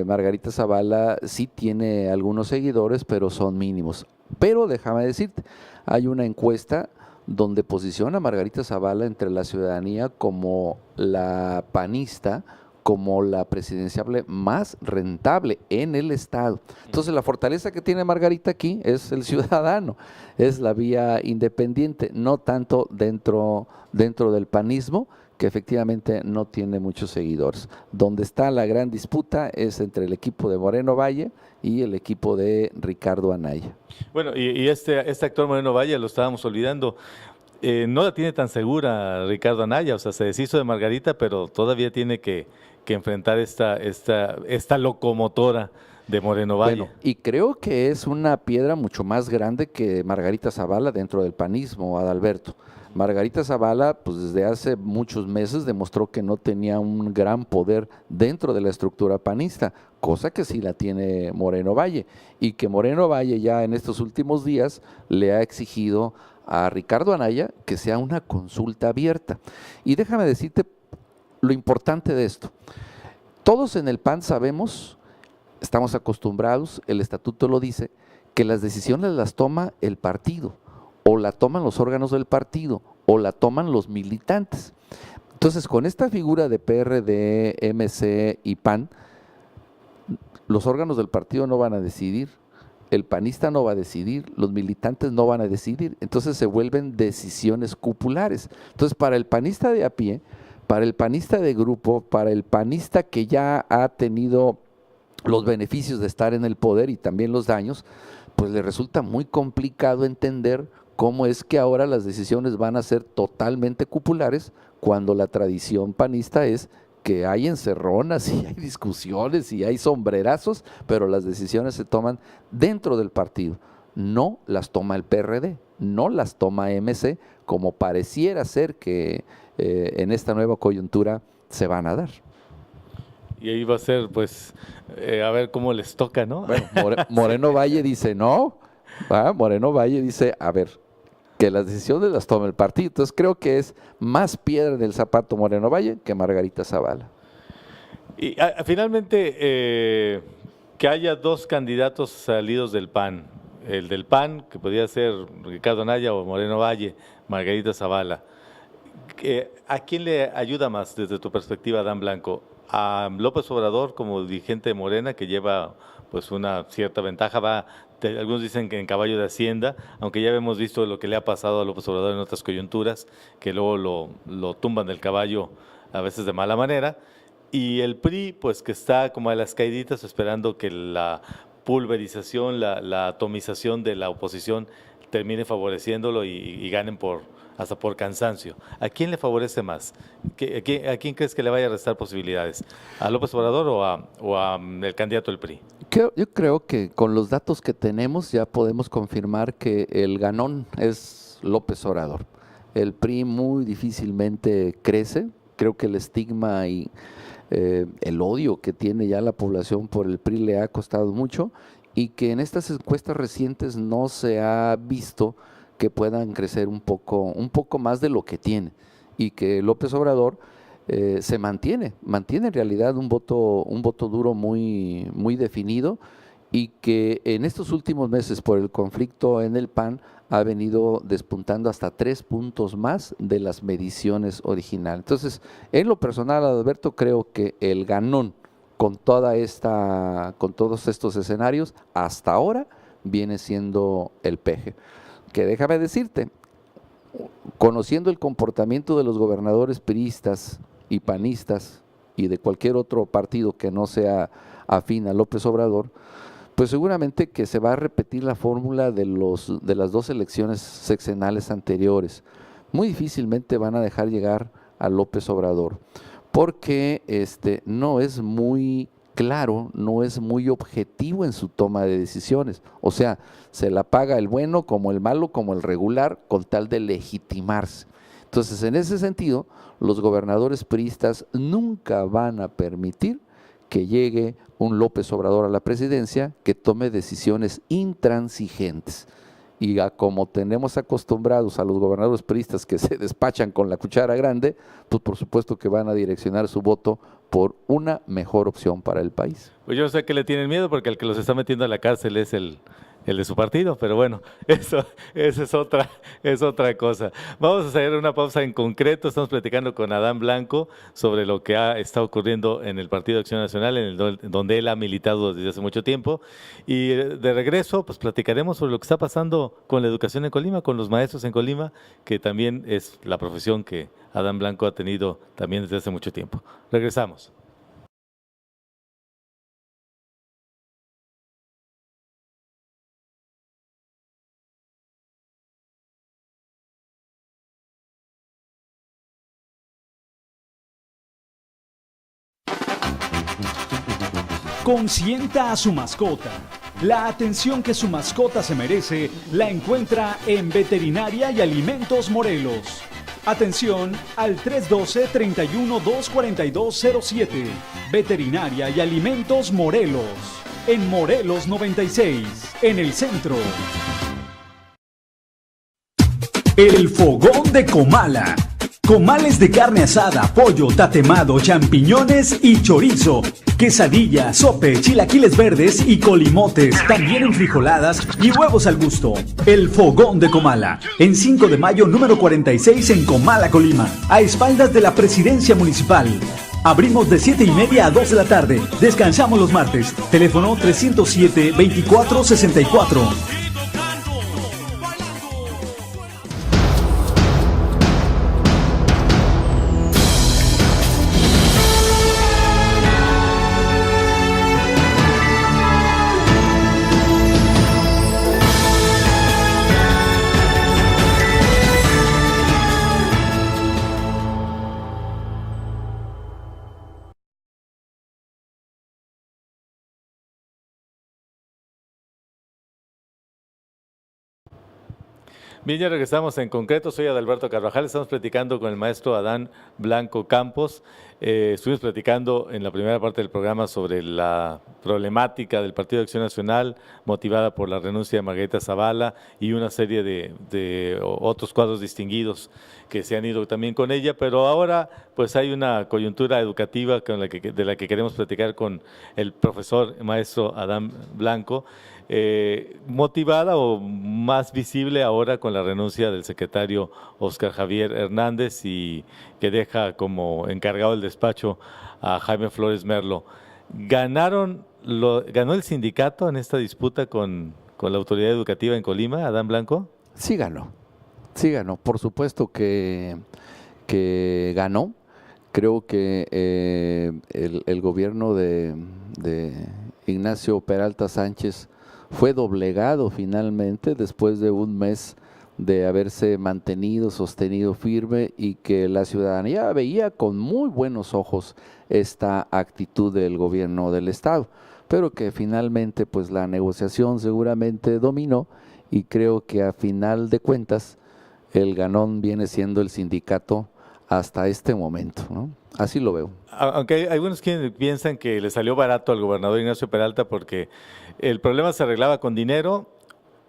[SPEAKER 2] Margarita Zavala sí tiene algunos seguidores, pero son mínimos. Pero déjame decirte, hay una encuesta donde posiciona a Margarita Zavala entre la ciudadanía como la panista, como la presidenciable más rentable en el Estado. Entonces la fortaleza que tiene Margarita aquí es el ciudadano, es la vía independiente, no tanto dentro del panismo, que efectivamente no tiene muchos seguidores. Donde está la gran disputa es entre el equipo de Moreno Valle y el equipo de Ricardo Anaya.
[SPEAKER 1] Bueno, y este actor Moreno Valle, lo estábamos olvidando, no la tiene tan segura Ricardo Anaya, o sea, se deshizo de Margarita, pero todavía tiene que enfrentar esta locomotora de Moreno Valle.
[SPEAKER 2] Bueno, y creo que es una piedra mucho más grande que Margarita Zavala dentro del panismo, Adalberto. Margarita Zavala, pues desde hace muchos meses demostró que no tenía un gran poder dentro de la estructura panista, cosa que sí la tiene Moreno Valle, y que Moreno Valle ya en estos últimos días le ha exigido a Ricardo Anaya que sea una consulta abierta. Y déjame decirte lo importante de esto. Todos en el PAN sabemos, estamos acostumbrados, el estatuto lo dice, que las decisiones las toma el partido, o la toman los órganos del partido, o la toman los militantes. Entonces, con esta figura de PRD, MC y PAN, los órganos del partido no van a decidir, el panista no va a decidir, los militantes no van a decidir, entonces se vuelven decisiones cupulares. Entonces, para el panista de a pie, para el panista de grupo, para el panista que ya ha tenido los beneficios de estar en el poder y también los daños, pues le resulta muy complicado entender cómo es que ahora las decisiones van a ser totalmente cupulares cuando la tradición panista es que hay encerronas y hay discusiones y hay sombrerazos, pero las decisiones se toman dentro del partido. No las toma el PRD, no las toma MC, como pareciera ser que en esta nueva coyuntura se van a dar.
[SPEAKER 1] Y ahí va a ser, pues, a ver cómo les toca, ¿no?
[SPEAKER 2] Bueno, Moreno Valle dice no, Moreno Valle dice, a ver, que las decisiones las tome el partido. Entonces creo que es más piedra del zapato Moreno Valle que Margarita Zavala.
[SPEAKER 1] Y finalmente, que haya dos candidatos salidos del PAN, el del PAN, que podría ser Ricardo Anaya o Moreno Valle, Margarita Zavala. ¿A quién le ayuda más desde tu perspectiva, Adán Blanco? ¿A López Obrador como dirigente de Morena, que lleva pues una cierta ventaja, algunos dicen que en caballo de Hacienda, aunque ya hemos visto lo que le ha pasado a López Obrador en otras coyunturas, que luego lo tumban del caballo a veces de mala manera, y el PRI, pues que está como a las caiditas esperando que la pulverización, la atomización de la oposición termine favoreciéndolo y ganen hasta por cansancio? ¿A quién le favorece más? ¿A quién crees que le vaya a restar posibilidades? ¿A López Obrador o a el candidato del PRI?
[SPEAKER 2] Yo creo que con los datos que tenemos ya podemos confirmar que el ganón es López Obrador. El PRI muy difícilmente crece. Creo que el estigma y el odio que tiene ya la población por el PRI le ha costado mucho, y que en estas encuestas recientes no se ha visto que puedan crecer un poco más de lo que tiene, y que López Obrador se mantiene en realidad un voto duro muy, muy definido, y que en estos últimos meses por el conflicto en el PAN ha venido despuntando hasta 3 puntos más de las mediciones originales. Entonces, en lo personal, Alberto, creo que el ganón con todos estos escenarios hasta ahora viene siendo el PG. Que déjame decirte, conociendo el comportamiento de los gobernadores priistas y panistas y de cualquier otro partido que no sea afín a López Obrador, pues seguramente que se va a repetir la fórmula de las 2 elecciones sexenales anteriores. Muy difícilmente van a dejar llegar a López Obrador, porque no es muy claro, no es muy objetivo en su toma de decisiones. O sea, se la paga el bueno como el malo, como el regular, con tal de legitimarse. Entonces, en ese sentido, los gobernadores priistas nunca van a permitir que llegue un López Obrador a la presidencia que tome decisiones intransigentes. Y como tenemos acostumbrados a los gobernadores priistas que se despachan con la cuchara grande, pues por supuesto que van a direccionar su voto por una mejor opción para el país.
[SPEAKER 1] Pues yo no sé a qué le tienen miedo, porque el que los está metiendo a la cárcel es el de su partido, pero bueno, eso es otra cosa. Vamos a hacer una pausa en concreto. Estamos platicando con Adán Blanco sobre lo que está ocurriendo en el Partido de Acción Nacional, donde él ha militado desde hace mucho tiempo. Y de regreso, pues platicaremos sobre lo que está pasando con la educación en Colima, con los maestros en Colima, que también es la profesión que Adán Blanco ha tenido también desde hace mucho tiempo. Regresamos.
[SPEAKER 3] Consienta a su mascota. La atención que su mascota se merece la encuentra en Veterinaria y Alimentos Morelos. Atención al 312-31-24207. Veterinaria y Alimentos Morelos. En Morelos 96, en el centro. El Fogón de Comala. Comales de carne asada, pollo, tatemado, champiñones y chorizo. Quesadilla, sope, chilaquiles verdes y colimotes, también enfrijoladas y huevos al gusto. El Fogón de Comala, en 5 de mayo número 46 en Comala, Colima, a espaldas de la Presidencia Municipal. Abrimos de 7:30 a 2 de la tarde. Descansamos los martes. Teléfono 307-2464.
[SPEAKER 1] Bien, ya regresamos en concreto. Soy Adalberto Carvajal. Estamos platicando con el maestro Adán Blanco Campos. Estuvimos platicando en la primera parte del programa sobre la problemática del Partido de Acción Nacional, motivada por la renuncia de Margarita Zavala y una serie de otros cuadros distinguidos que se han ido también con ella, pero ahora pues hay una coyuntura educativa de la que queremos platicar con el profesor maestro Adán Blanco, motivada o más visible ahora con la renuncia del secretario Óscar Javier Hernández y que deja como encargado del despacho a Jaime Flores Merlo. ¿Ganó el sindicato en esta disputa con la autoridad educativa en Colima, Adán Blanco?
[SPEAKER 2] Sí ganó, por supuesto que ganó. Creo que el gobierno de Ignacio Peralta Sánchez fue doblegado finalmente después de un mes de haberse sostenido firme, y que la ciudadanía veía con muy buenos ojos esta actitud del gobierno del estado, pero que finalmente pues la negociación seguramente dominó, y creo que a final de cuentas el ganón viene siendo el sindicato hasta este momento, ¿no? Así lo veo.
[SPEAKER 1] Aunque hay algunos que piensan que le salió barato al gobernador Ignacio Peralta porque el problema se arreglaba con dinero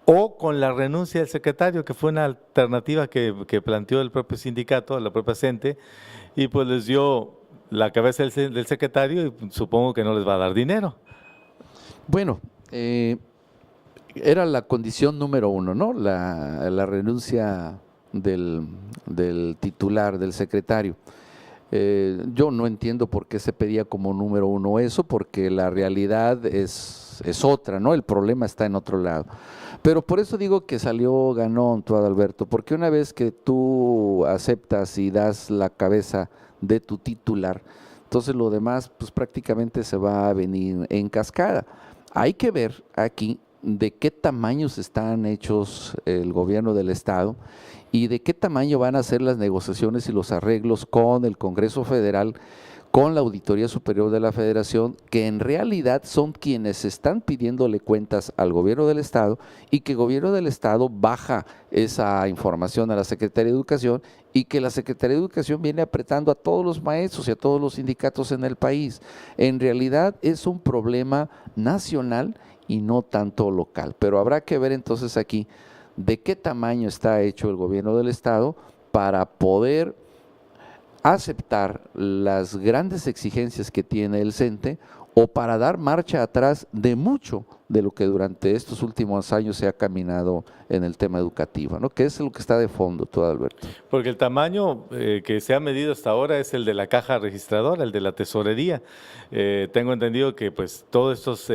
[SPEAKER 1] o con la renuncia del secretario, que fue una alternativa que planteó el propio sindicato, la propia CENTE, y pues les dio la cabeza del secretario y supongo que no les va a dar dinero.
[SPEAKER 2] Bueno, era la condición número uno, ¿no? La renuncia del titular, del secretario. Yo no entiendo por qué se pedía como número uno eso, porque la realidad es otra, ¿no? El problema está en otro lado. Pero por eso digo que salió ganón, tú, Adalberto, porque una vez que tú aceptas y das la cabeza de tu titular, entonces lo demás pues prácticamente se va a venir en cascada. Hay que ver aquí de qué tamaños están hechos el gobierno del estado y de qué tamaño van a ser las negociaciones y los arreglos con el Congreso Federal, con la Auditoría Superior de la Federación, que en realidad son quienes están pidiéndole cuentas al gobierno del estado, y que el gobierno del estado baja esa información a la Secretaría de Educación, y que la Secretaría de Educación viene apretando a todos los maestros y a todos los sindicatos en el país. En realidad es un problema nacional y no tanto local, pero habrá que ver entonces aquí de qué tamaño está hecho el gobierno del estado para poder aceptar las grandes exigencias que tiene el CENTE, o para dar marcha atrás de mucho de lo que durante estos últimos años se ha caminado en el tema educativo, ¿no? Que es lo que está de fondo, todo, Alberto.
[SPEAKER 1] Porque el tamaño que se ha medido hasta ahora es el de la caja registradora, el de la tesorería. Tengo entendido que pues todos estos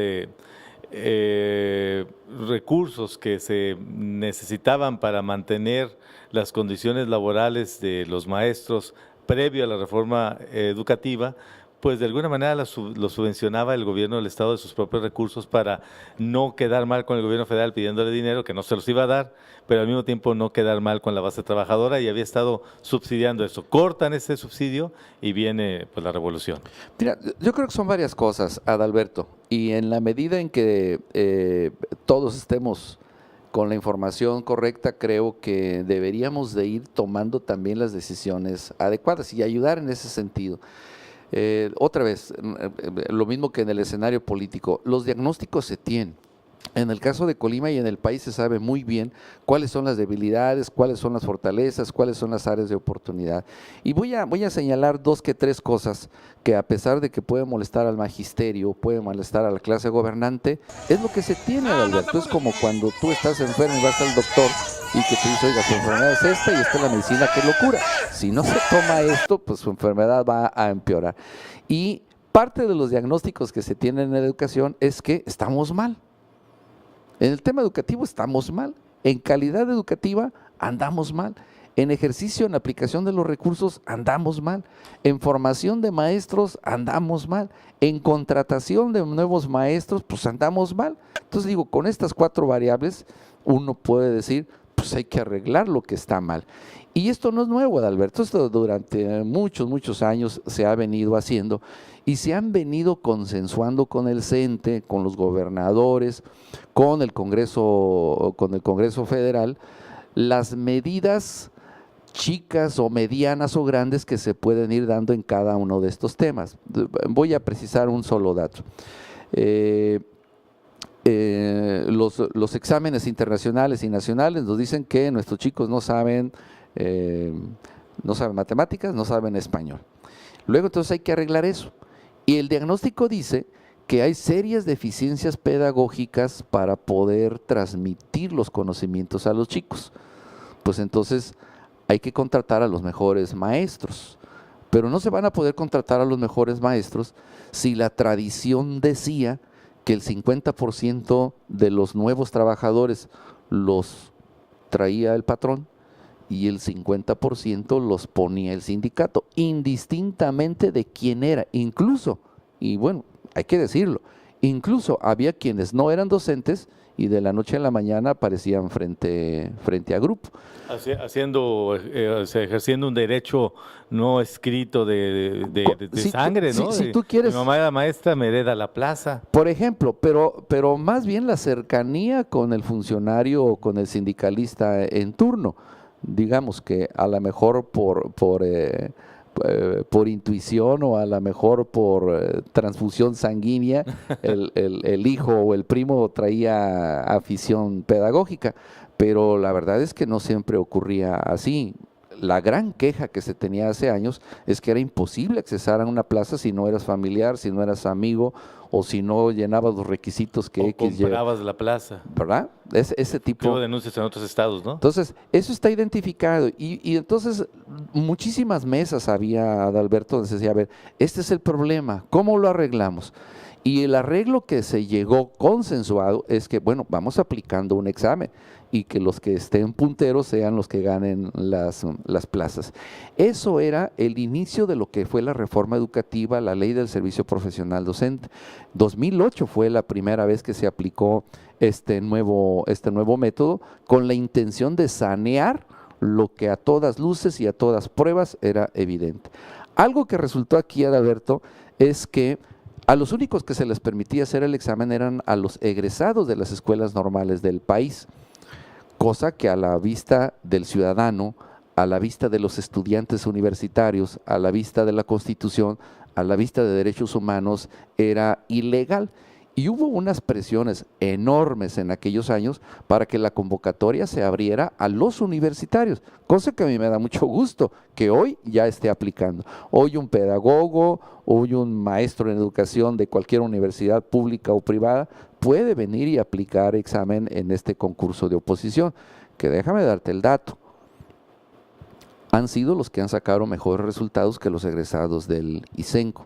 [SPEAKER 1] recursos que se necesitaban para mantener las condiciones laborales de los maestros previo a la reforma educativa, pues de alguna manera lo subvencionaba el gobierno del estado de sus propios recursos para no quedar mal con el gobierno federal pidiéndole dinero que no se los iba a dar, pero al mismo tiempo no quedar mal con la base trabajadora, y había estado subsidiando eso. Cortan ese subsidio y viene pues la revolución.
[SPEAKER 2] Mira, yo creo que son varias cosas, Adalberto, Y en la medida en que todos estemos con la información correcta, creo que deberíamos de ir tomando también las decisiones adecuadas y ayudar en ese sentido. Otra vez, lo mismo que en el escenario político, los diagnósticos se tienen. En el caso de Colima y en el país se sabe muy bien cuáles son las debilidades, cuáles son las fortalezas, cuáles son las áreas de oportunidad. Y voy a señalar 2 que 3 cosas que, a pesar de que puede molestar al magisterio, puede molestar a la clase gobernante, es lo que se tiene, Alberto. Es como cuando tú estás enfermo y vas al doctor y que te dice, oiga, su enfermedad es esta y esta es la medicina que lo cura. Si no se toma esto, pues su enfermedad va a empeorar. Y parte de los diagnósticos que se tienen en la educación es que estamos mal. En el tema educativo estamos mal, en calidad educativa andamos mal, en ejercicio, en aplicación de los recursos andamos mal, en formación de maestros andamos mal, en contratación de nuevos maestros pues andamos mal. Entonces digo, con estas 4 variables uno puede decir, pues hay que arreglar lo que está mal. Y esto no es nuevo, Adalberto, esto durante muchos años se ha venido haciendo y se han venido consensuando con el CENTE, con los gobernadores, con el Congreso Federal, las medidas chicas o medianas o grandes que se pueden ir dando en cada uno de estos temas. Voy a precisar un solo dato. Los exámenes internacionales y nacionales nos dicen que nuestros chicos no saben matemáticas, no saben español. Luego entonces hay que arreglar eso. Y el diagnóstico dice que hay serias deficiencias pedagógicas para poder transmitir los conocimientos a los chicos. Pues entonces hay que contratar a los mejores maestros. Pero no se van a poder contratar a los mejores maestros si la tradición decía que el 50% de los nuevos trabajadores los traía el patrón y el 50% los ponía el sindicato, indistintamente de quién era. Incluso, y bueno, hay que decirlo, incluso había quienes no eran docentes y de la noche a la mañana aparecían frente a grupo.
[SPEAKER 1] Ejerciendo un derecho no escrito de sangre, ¿no?
[SPEAKER 2] Si tú quieres,
[SPEAKER 1] mi mamá era maestra, me hereda la plaza.
[SPEAKER 2] Por ejemplo, pero más bien la cercanía con el funcionario o con el sindicalista en turno. Digamos que a lo mejor por intuición o a lo mejor por transfusión sanguínea, el hijo o el primo traía afición pedagógica, pero la verdad es que no siempre ocurría así. La gran queja que se tenía hace años es que era imposible accesar a una plaza si no eras familiar, si no eras amigo o si no llenabas los requisitos que
[SPEAKER 1] X comprabas la plaza.
[SPEAKER 2] ¿Verdad? Ese tipo.
[SPEAKER 1] Luego denuncias en otros estados, ¿no?
[SPEAKER 2] Entonces, eso está identificado y entonces muchísimas mesas había, Adalberto, donde se decía, a ver, este es el problema, ¿cómo lo arreglamos? Y el arreglo que se llegó consensuado es que, bueno, vamos aplicando un examen y que los que estén punteros sean los que ganen las plazas. Eso era el inicio de lo que fue la reforma educativa, la ley del servicio profesional docente. 2008 fue la primera vez que se aplicó este nuevo método con la intención de sanear lo que a todas luces y a todas pruebas era evidente. Algo que resultó aquí, Adalberto, es que a los únicos que se les permitía hacer el examen eran a los egresados de las escuelas normales del país, cosa que a la vista del ciudadano, a la vista de los estudiantes universitarios, a la vista de la Constitución, a la vista de derechos humanos, era ilegal. Y hubo unas presiones enormes en aquellos años para que la convocatoria se abriera a los universitarios, cosa que a mí me da mucho gusto que hoy ya esté aplicando. Hoy un pedagogo, hoy un maestro en educación de cualquier universidad pública o privada puede venir y aplicar examen en este concurso de oposición, que déjame darte el dato. Han sido los que han sacado mejores resultados que los egresados del ICENCO.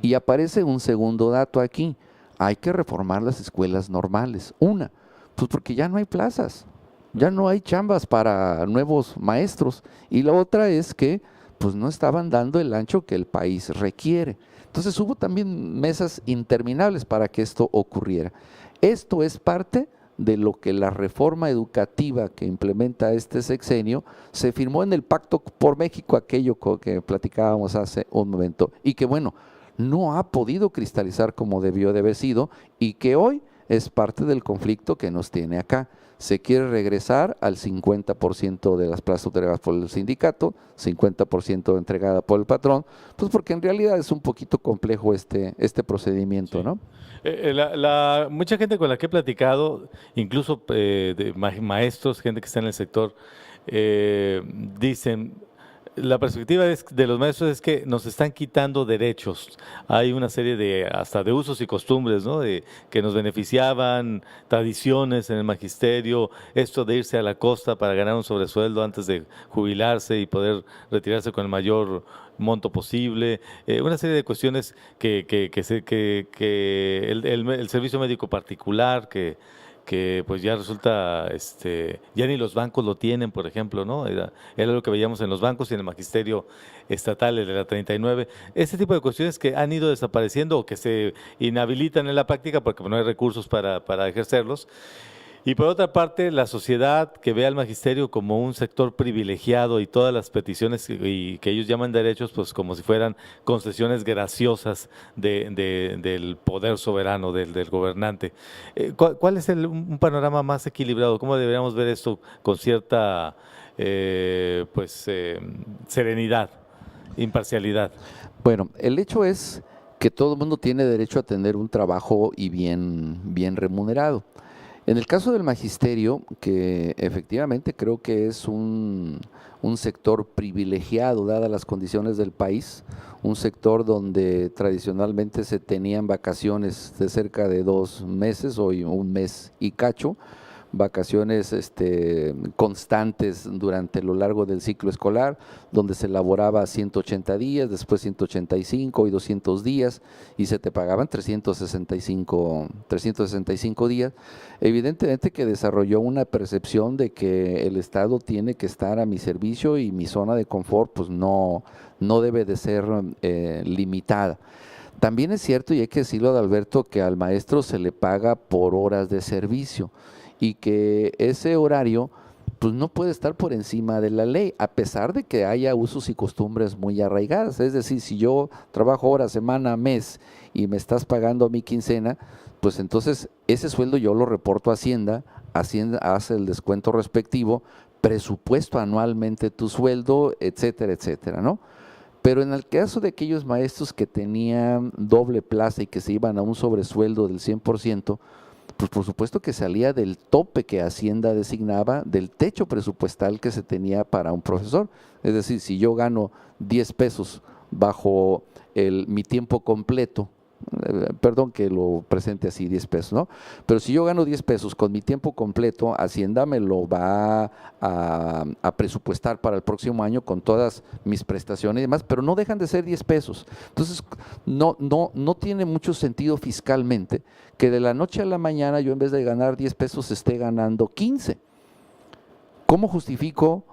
[SPEAKER 2] Y aparece un segundo dato aquí. Hay que reformar las escuelas normales. Una, pues porque ya no hay plazas, ya no hay chambas para nuevos maestros. Y la otra es que pues no estaban dando el ancho que el país requiere. Entonces hubo también mesas interminables para que esto ocurriera. Esto es parte de lo que la reforma educativa que implementa este sexenio se firmó en el Pacto por México, aquello que platicábamos hace un momento. Y que bueno, no ha podido cristalizar como debió de haber sido y que hoy es parte del conflicto que nos tiene acá. Se quiere regresar al 50% de las plazas entregadas por el sindicato, 50% entregada por el patrón, pues porque en realidad es un poquito complejo este procedimiento,
[SPEAKER 1] Sí.
[SPEAKER 2] ¿no?
[SPEAKER 1] Mucha gente con la que he platicado, incluso maestros, gente que está en el sector, dicen, la perspectiva de los maestros es que nos están quitando derechos. Hay una serie hasta de usos y costumbres, ¿no? Que nos beneficiaban, tradiciones en el magisterio, esto de irse a la costa para ganar un sobresueldo antes de jubilarse y poder retirarse con el mayor monto posible, una serie de cuestiones que el servicio médico particular, que pues ya resulta, ya ni los bancos lo tienen, por ejemplo, ¿no? Era lo que veíamos en los bancos y en el magisterio estatal, el de la 39. Este tipo de cuestiones que han ido desapareciendo o que se inhabilitan en la práctica porque no hay recursos para ejercerlos. Y por otra parte, la sociedad que ve al magisterio como un sector privilegiado y todas las peticiones que ellos llaman derechos, pues como si fueran concesiones graciosas del poder soberano, del gobernante. ¿Cuál es un panorama más equilibrado? ¿Cómo deberíamos ver esto con cierta serenidad, imparcialidad?
[SPEAKER 2] Bueno, el hecho es que todo el mundo tiene derecho a tener un trabajo y bien remunerado. En el caso del magisterio, que efectivamente creo que es un sector privilegiado, dadas las condiciones del país, un sector donde tradicionalmente se tenían vacaciones de cerca de 2 meses, hoy 1 mes y cacho, vacaciones constantes durante lo largo del ciclo escolar, donde se elaboraba 180 días, después 185 y 200 días, y se te pagaban 365 días. Evidentemente que desarrolló una percepción de que el Estado tiene que estar a mi servicio y mi zona de confort pues no debe de ser limitada. También es cierto, y hay que decirlo, Adalberto, que al maestro se le paga por horas de servicio y que ese horario pues no puede estar por encima de la ley, a pesar de que haya usos y costumbres muy arraigadas. Es decir, si yo trabajo hora, semana, mes y me estás pagando mi quincena, pues entonces ese sueldo yo lo reporto a Hacienda, Hacienda hace el descuento respectivo, presupuesto anualmente tu sueldo, etcétera, etcétera, ¿no? Pero en el caso de aquellos maestros que tenían doble plaza y que se iban a un sobresueldo del 100%, pues por supuesto que salía del tope que Hacienda designaba, del techo presupuestal que se tenía para un profesor. Es decir, si yo gano 10 pesos bajo mi tiempo completo, perdón que lo presente así, 10 pesos, ¿no? Pero si yo gano 10 pesos con mi tiempo completo, Hacienda me lo va a presupuestar para el próximo año con todas mis prestaciones y demás, pero no dejan de ser 10 pesos. Entonces, no tiene mucho sentido fiscalmente que de la noche a la mañana yo en vez de ganar 10 pesos esté ganando 15. ¿Cómo justifico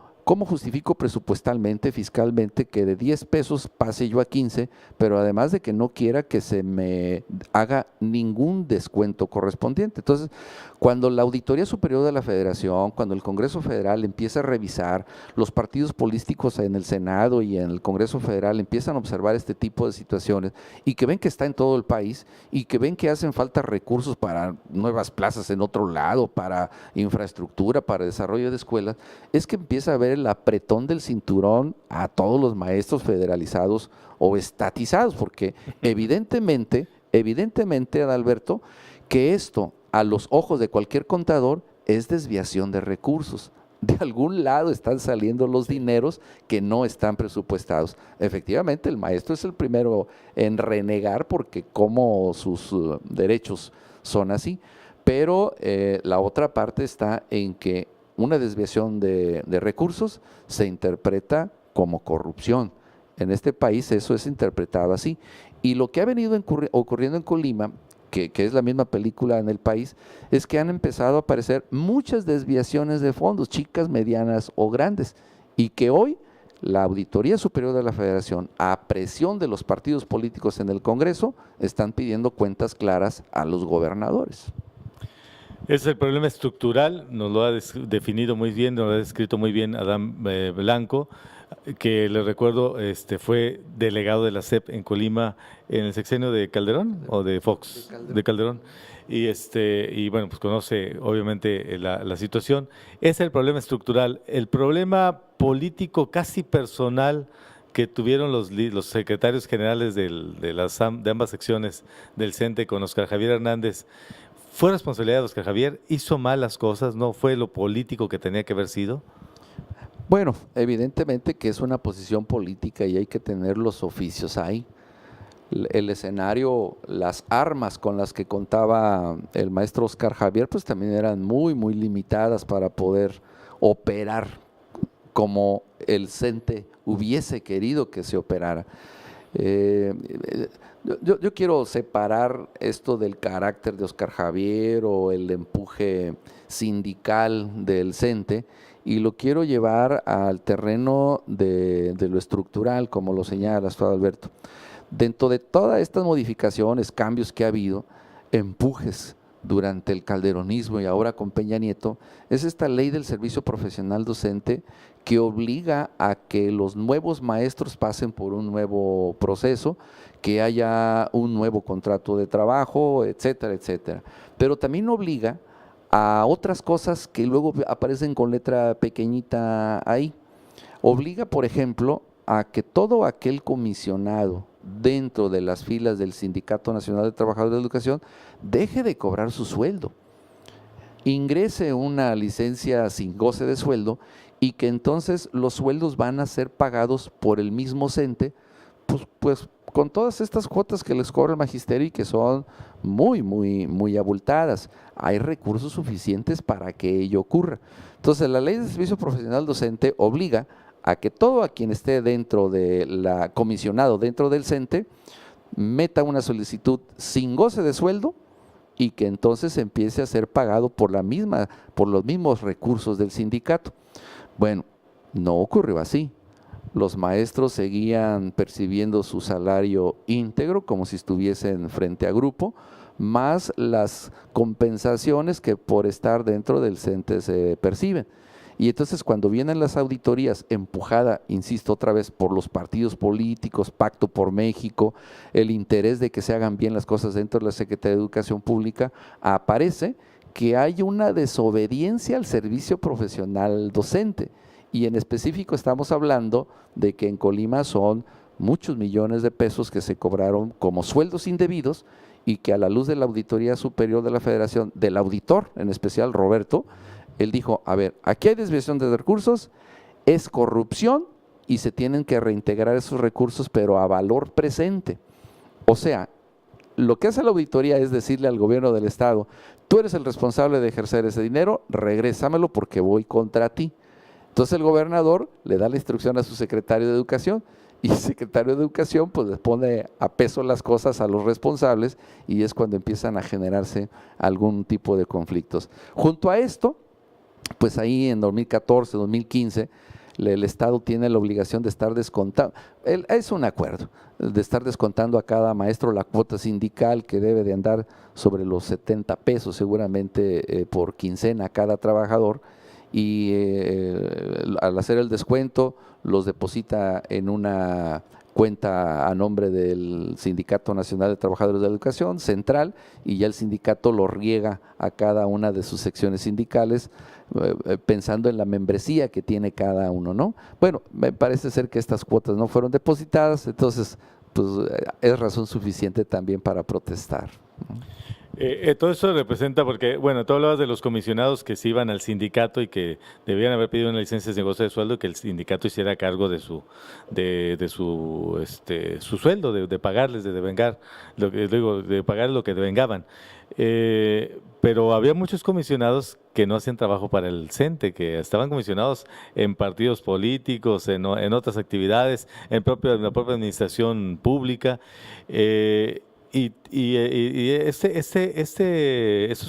[SPEAKER 2] presupuestalmente, fiscalmente, que de 10 pesos pase yo a 15, pero además de que no quiera que se me haga ningún descuento correspondiente? Entonces, cuando la Auditoría Superior de la Federación, cuando el Congreso Federal empieza a revisar, los partidos políticos en el Senado y en el Congreso Federal empiezan a observar este tipo de situaciones y que ven que está en todo el país y que ven que hacen falta recursos para nuevas plazas en otro lado, para infraestructura, para desarrollo de escuelas, es que empieza a ver el apretón del cinturón a todos los maestros federalizados o estatizados, porque evidentemente, Adalberto, que esto a los ojos de cualquier contador es desviación de recursos. De algún lado están saliendo los dineros que no están presupuestados. Efectivamente, el maestro es el primero en renegar porque como sus derechos son así, pero la otra parte está en que una desviación de recursos se interpreta como corrupción. En este país eso es interpretado así. Y lo que ha venido ocurriendo en Colima, que es la misma película en el país, es que han empezado a aparecer muchas desviaciones de fondos, chicas, medianas o grandes, y que hoy la Auditoría Superior de la Federación, a presión de los partidos políticos en el Congreso, están pidiendo cuentas claras a los gobernadores.
[SPEAKER 1] Es el problema estructural, nos lo ha definido muy bien, nos lo ha descrito muy bien Adán Blanco, que le recuerdo fue delegado de la SEP en Colima en el sexenio de Calderón o de Fox, de Calderón. Y bueno, pues conoce obviamente la situación. Ese es el problema estructural. El problema político casi personal que tuvieron los secretarios generales de ambas secciones del CENTE con Óscar Javier Hernández, ¿fue responsabilidad de Óscar Javier? ¿Hizo mal las cosas? ¿No fue lo político que tenía que haber sido?
[SPEAKER 2] Bueno, evidentemente que es una posición política y hay que tener los oficios ahí. El escenario, las armas con las que contaba el maestro Óscar Javier, pues también eran muy, muy limitadas para poder operar como el CENTE hubiese querido que se operara. Yo quiero separar esto del carácter de Óscar Javier o el empuje sindical del CENTE y lo quiero llevar al terreno de lo estructural, como lo señala Alberto. Dentro de todas estas modificaciones, cambios que ha habido, empujes durante el calderonismo y ahora con Peña Nieto, es esta ley del servicio profesional docente que obliga a que los nuevos maestros pasen por un nuevo proceso, que haya un nuevo contrato de trabajo, etcétera, etcétera. Pero también obliga a otras cosas que luego aparecen con letra pequeñita ahí. Obliga, por ejemplo, a que todo aquel comisionado dentro de las filas del Sindicato Nacional de Trabajadores de Educación deje de cobrar su sueldo, ingrese una licencia sin goce de sueldo y que entonces los sueldos van a ser pagados por el mismo CENTE, pues con todas estas cuotas que les cobra el magisterio y que son muy, muy, muy abultadas. Hay recursos suficientes para que ello ocurra. Entonces, la ley de servicio profesional docente obliga a que todo a quien esté dentro de la comisionado, dentro del CENTE, meta una solicitud sin goce de sueldo y que entonces empiece a ser pagado por los mismos recursos del sindicato. Bueno, no ocurrió así. Los maestros seguían percibiendo su salario íntegro como si estuviesen frente a grupo, más las compensaciones que por estar dentro del CENTE se perciben. Y entonces cuando vienen las auditorías empujada, insisto otra vez, por los partidos políticos, Pacto por México, el interés de que se hagan bien las cosas dentro de la Secretaría de Educación Pública, aparece que hay una desobediencia al servicio profesional docente. Y en específico estamos hablando de que en Colima son muchos millones de pesos que se cobraron como sueldos indebidos y que a la luz de la Auditoría Superior de la Federación, del auditor, en especial Roberto, él dijo, a ver, aquí hay desviación de recursos, es corrupción y se tienen que reintegrar esos recursos, pero a valor presente. O sea, lo que hace la auditoría es decirle al gobierno del estado, tú eres el responsable de ejercer ese dinero, regrésamelo porque voy contra ti. Entonces el gobernador le da la instrucción a su secretario de Educación y el secretario de Educación pues les pone a peso las cosas a los responsables y es cuando empiezan a generarse algún tipo de conflictos. Junto a esto, pues ahí en 2014, 2015, el Estado tiene la obligación de estar descontando, es un acuerdo, de estar descontando a cada maestro la cuota sindical que debe de andar sobre los 70 pesos seguramente por quincena a cada trabajador y al hacer el descuento los deposita en una cuenta a nombre del Sindicato Nacional de Trabajadores de la Educación central y ya el sindicato lo riega a cada una de sus secciones sindicales pensando en la membresía que tiene cada uno, ¿no? Bueno, me parece ser que estas cuotas no fueron depositadas, entonces pues es razón suficiente también para protestar, ¿no?
[SPEAKER 1] Todo eso representa, porque, bueno, tú hablabas de los comisionados que se iban al sindicato y que debían haber pedido una licencia de negocio de sueldo, que el sindicato hiciera cargo de su sueldo, de pagarles, de devengar, de pagar lo que devengaban. Pero había muchos comisionados que no hacían trabajo para el CENTE, que estaban comisionados en partidos políticos, en otras actividades, en la propia administración pública. Estos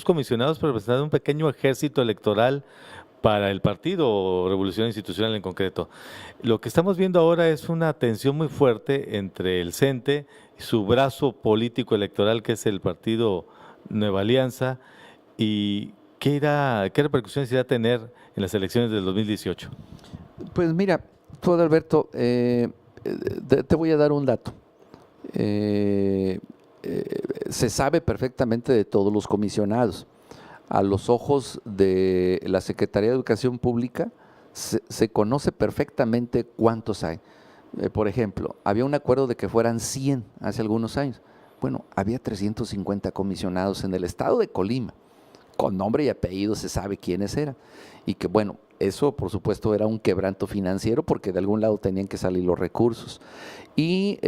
[SPEAKER 1] comisionados representan un pequeño ejército electoral para el Partido Revolución Institucional en concreto. Lo que estamos viendo ahora es una tensión muy fuerte entre el CENTE y su brazo político electoral, que es el Partido Nueva Alianza, y ¿qué repercusiones irá a tener en las elecciones del 2018?
[SPEAKER 2] Pues mira, Tú, Adalberto, te voy a dar un dato. Se sabe perfectamente de todos los comisionados. A los ojos de la Secretaría de Educación Pública se conoce perfectamente cuántos hay. Por ejemplo, había un acuerdo de que fueran 100 hace algunos años. Bueno, había 350 comisionados en el estado de Colima, con nombre y apellido se sabe quiénes eran. Y que bueno, eso por supuesto era un quebranto financiero porque de algún lado tenían que salir los recursos. Y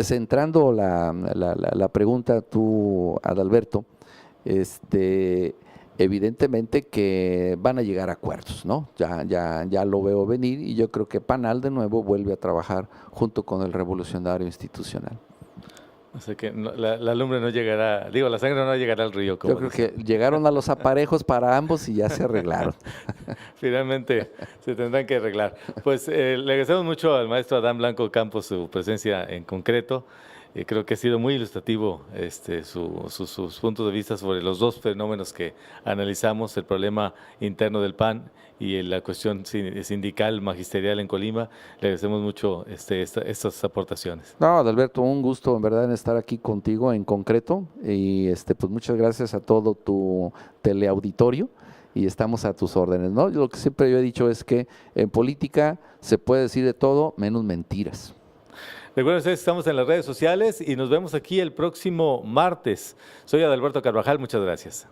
[SPEAKER 2] centrando la pregunta tú, Adalberto, evidentemente que van a llegar a acuerdos, ¿no? Ya lo veo venir y yo creo que PANAL de nuevo vuelve a trabajar junto con el Revolucionario Institucional.
[SPEAKER 1] O sea que la lumbre no llegará, digo, la sangre no llegará al río. Como
[SPEAKER 2] yo creo que llegaron a los aparejos para ambos y ya se arreglaron.
[SPEAKER 1] Finalmente se tendrán que arreglar. Pues le agradecemos mucho al maestro Adán Blanco Campos su presencia en concreto. Creo que ha sido muy ilustrativo sus puntos de vista sobre los dos fenómenos que analizamos, el problema interno del PAN y la cuestión sindical, magisterial en Colima. Le agradecemos mucho estas aportaciones.
[SPEAKER 2] No, Adalberto, un gusto en verdad en estar aquí contigo en concreto y pues muchas gracias a todo tu teleauditorio y estamos a tus órdenes, ¿no? Lo que siempre yo he dicho es que en política se puede decir de todo menos mentiras.
[SPEAKER 1] Recuerden ustedes, estamos en las redes sociales y nos vemos aquí el próximo martes. Soy Adalberto Carvajal, muchas gracias.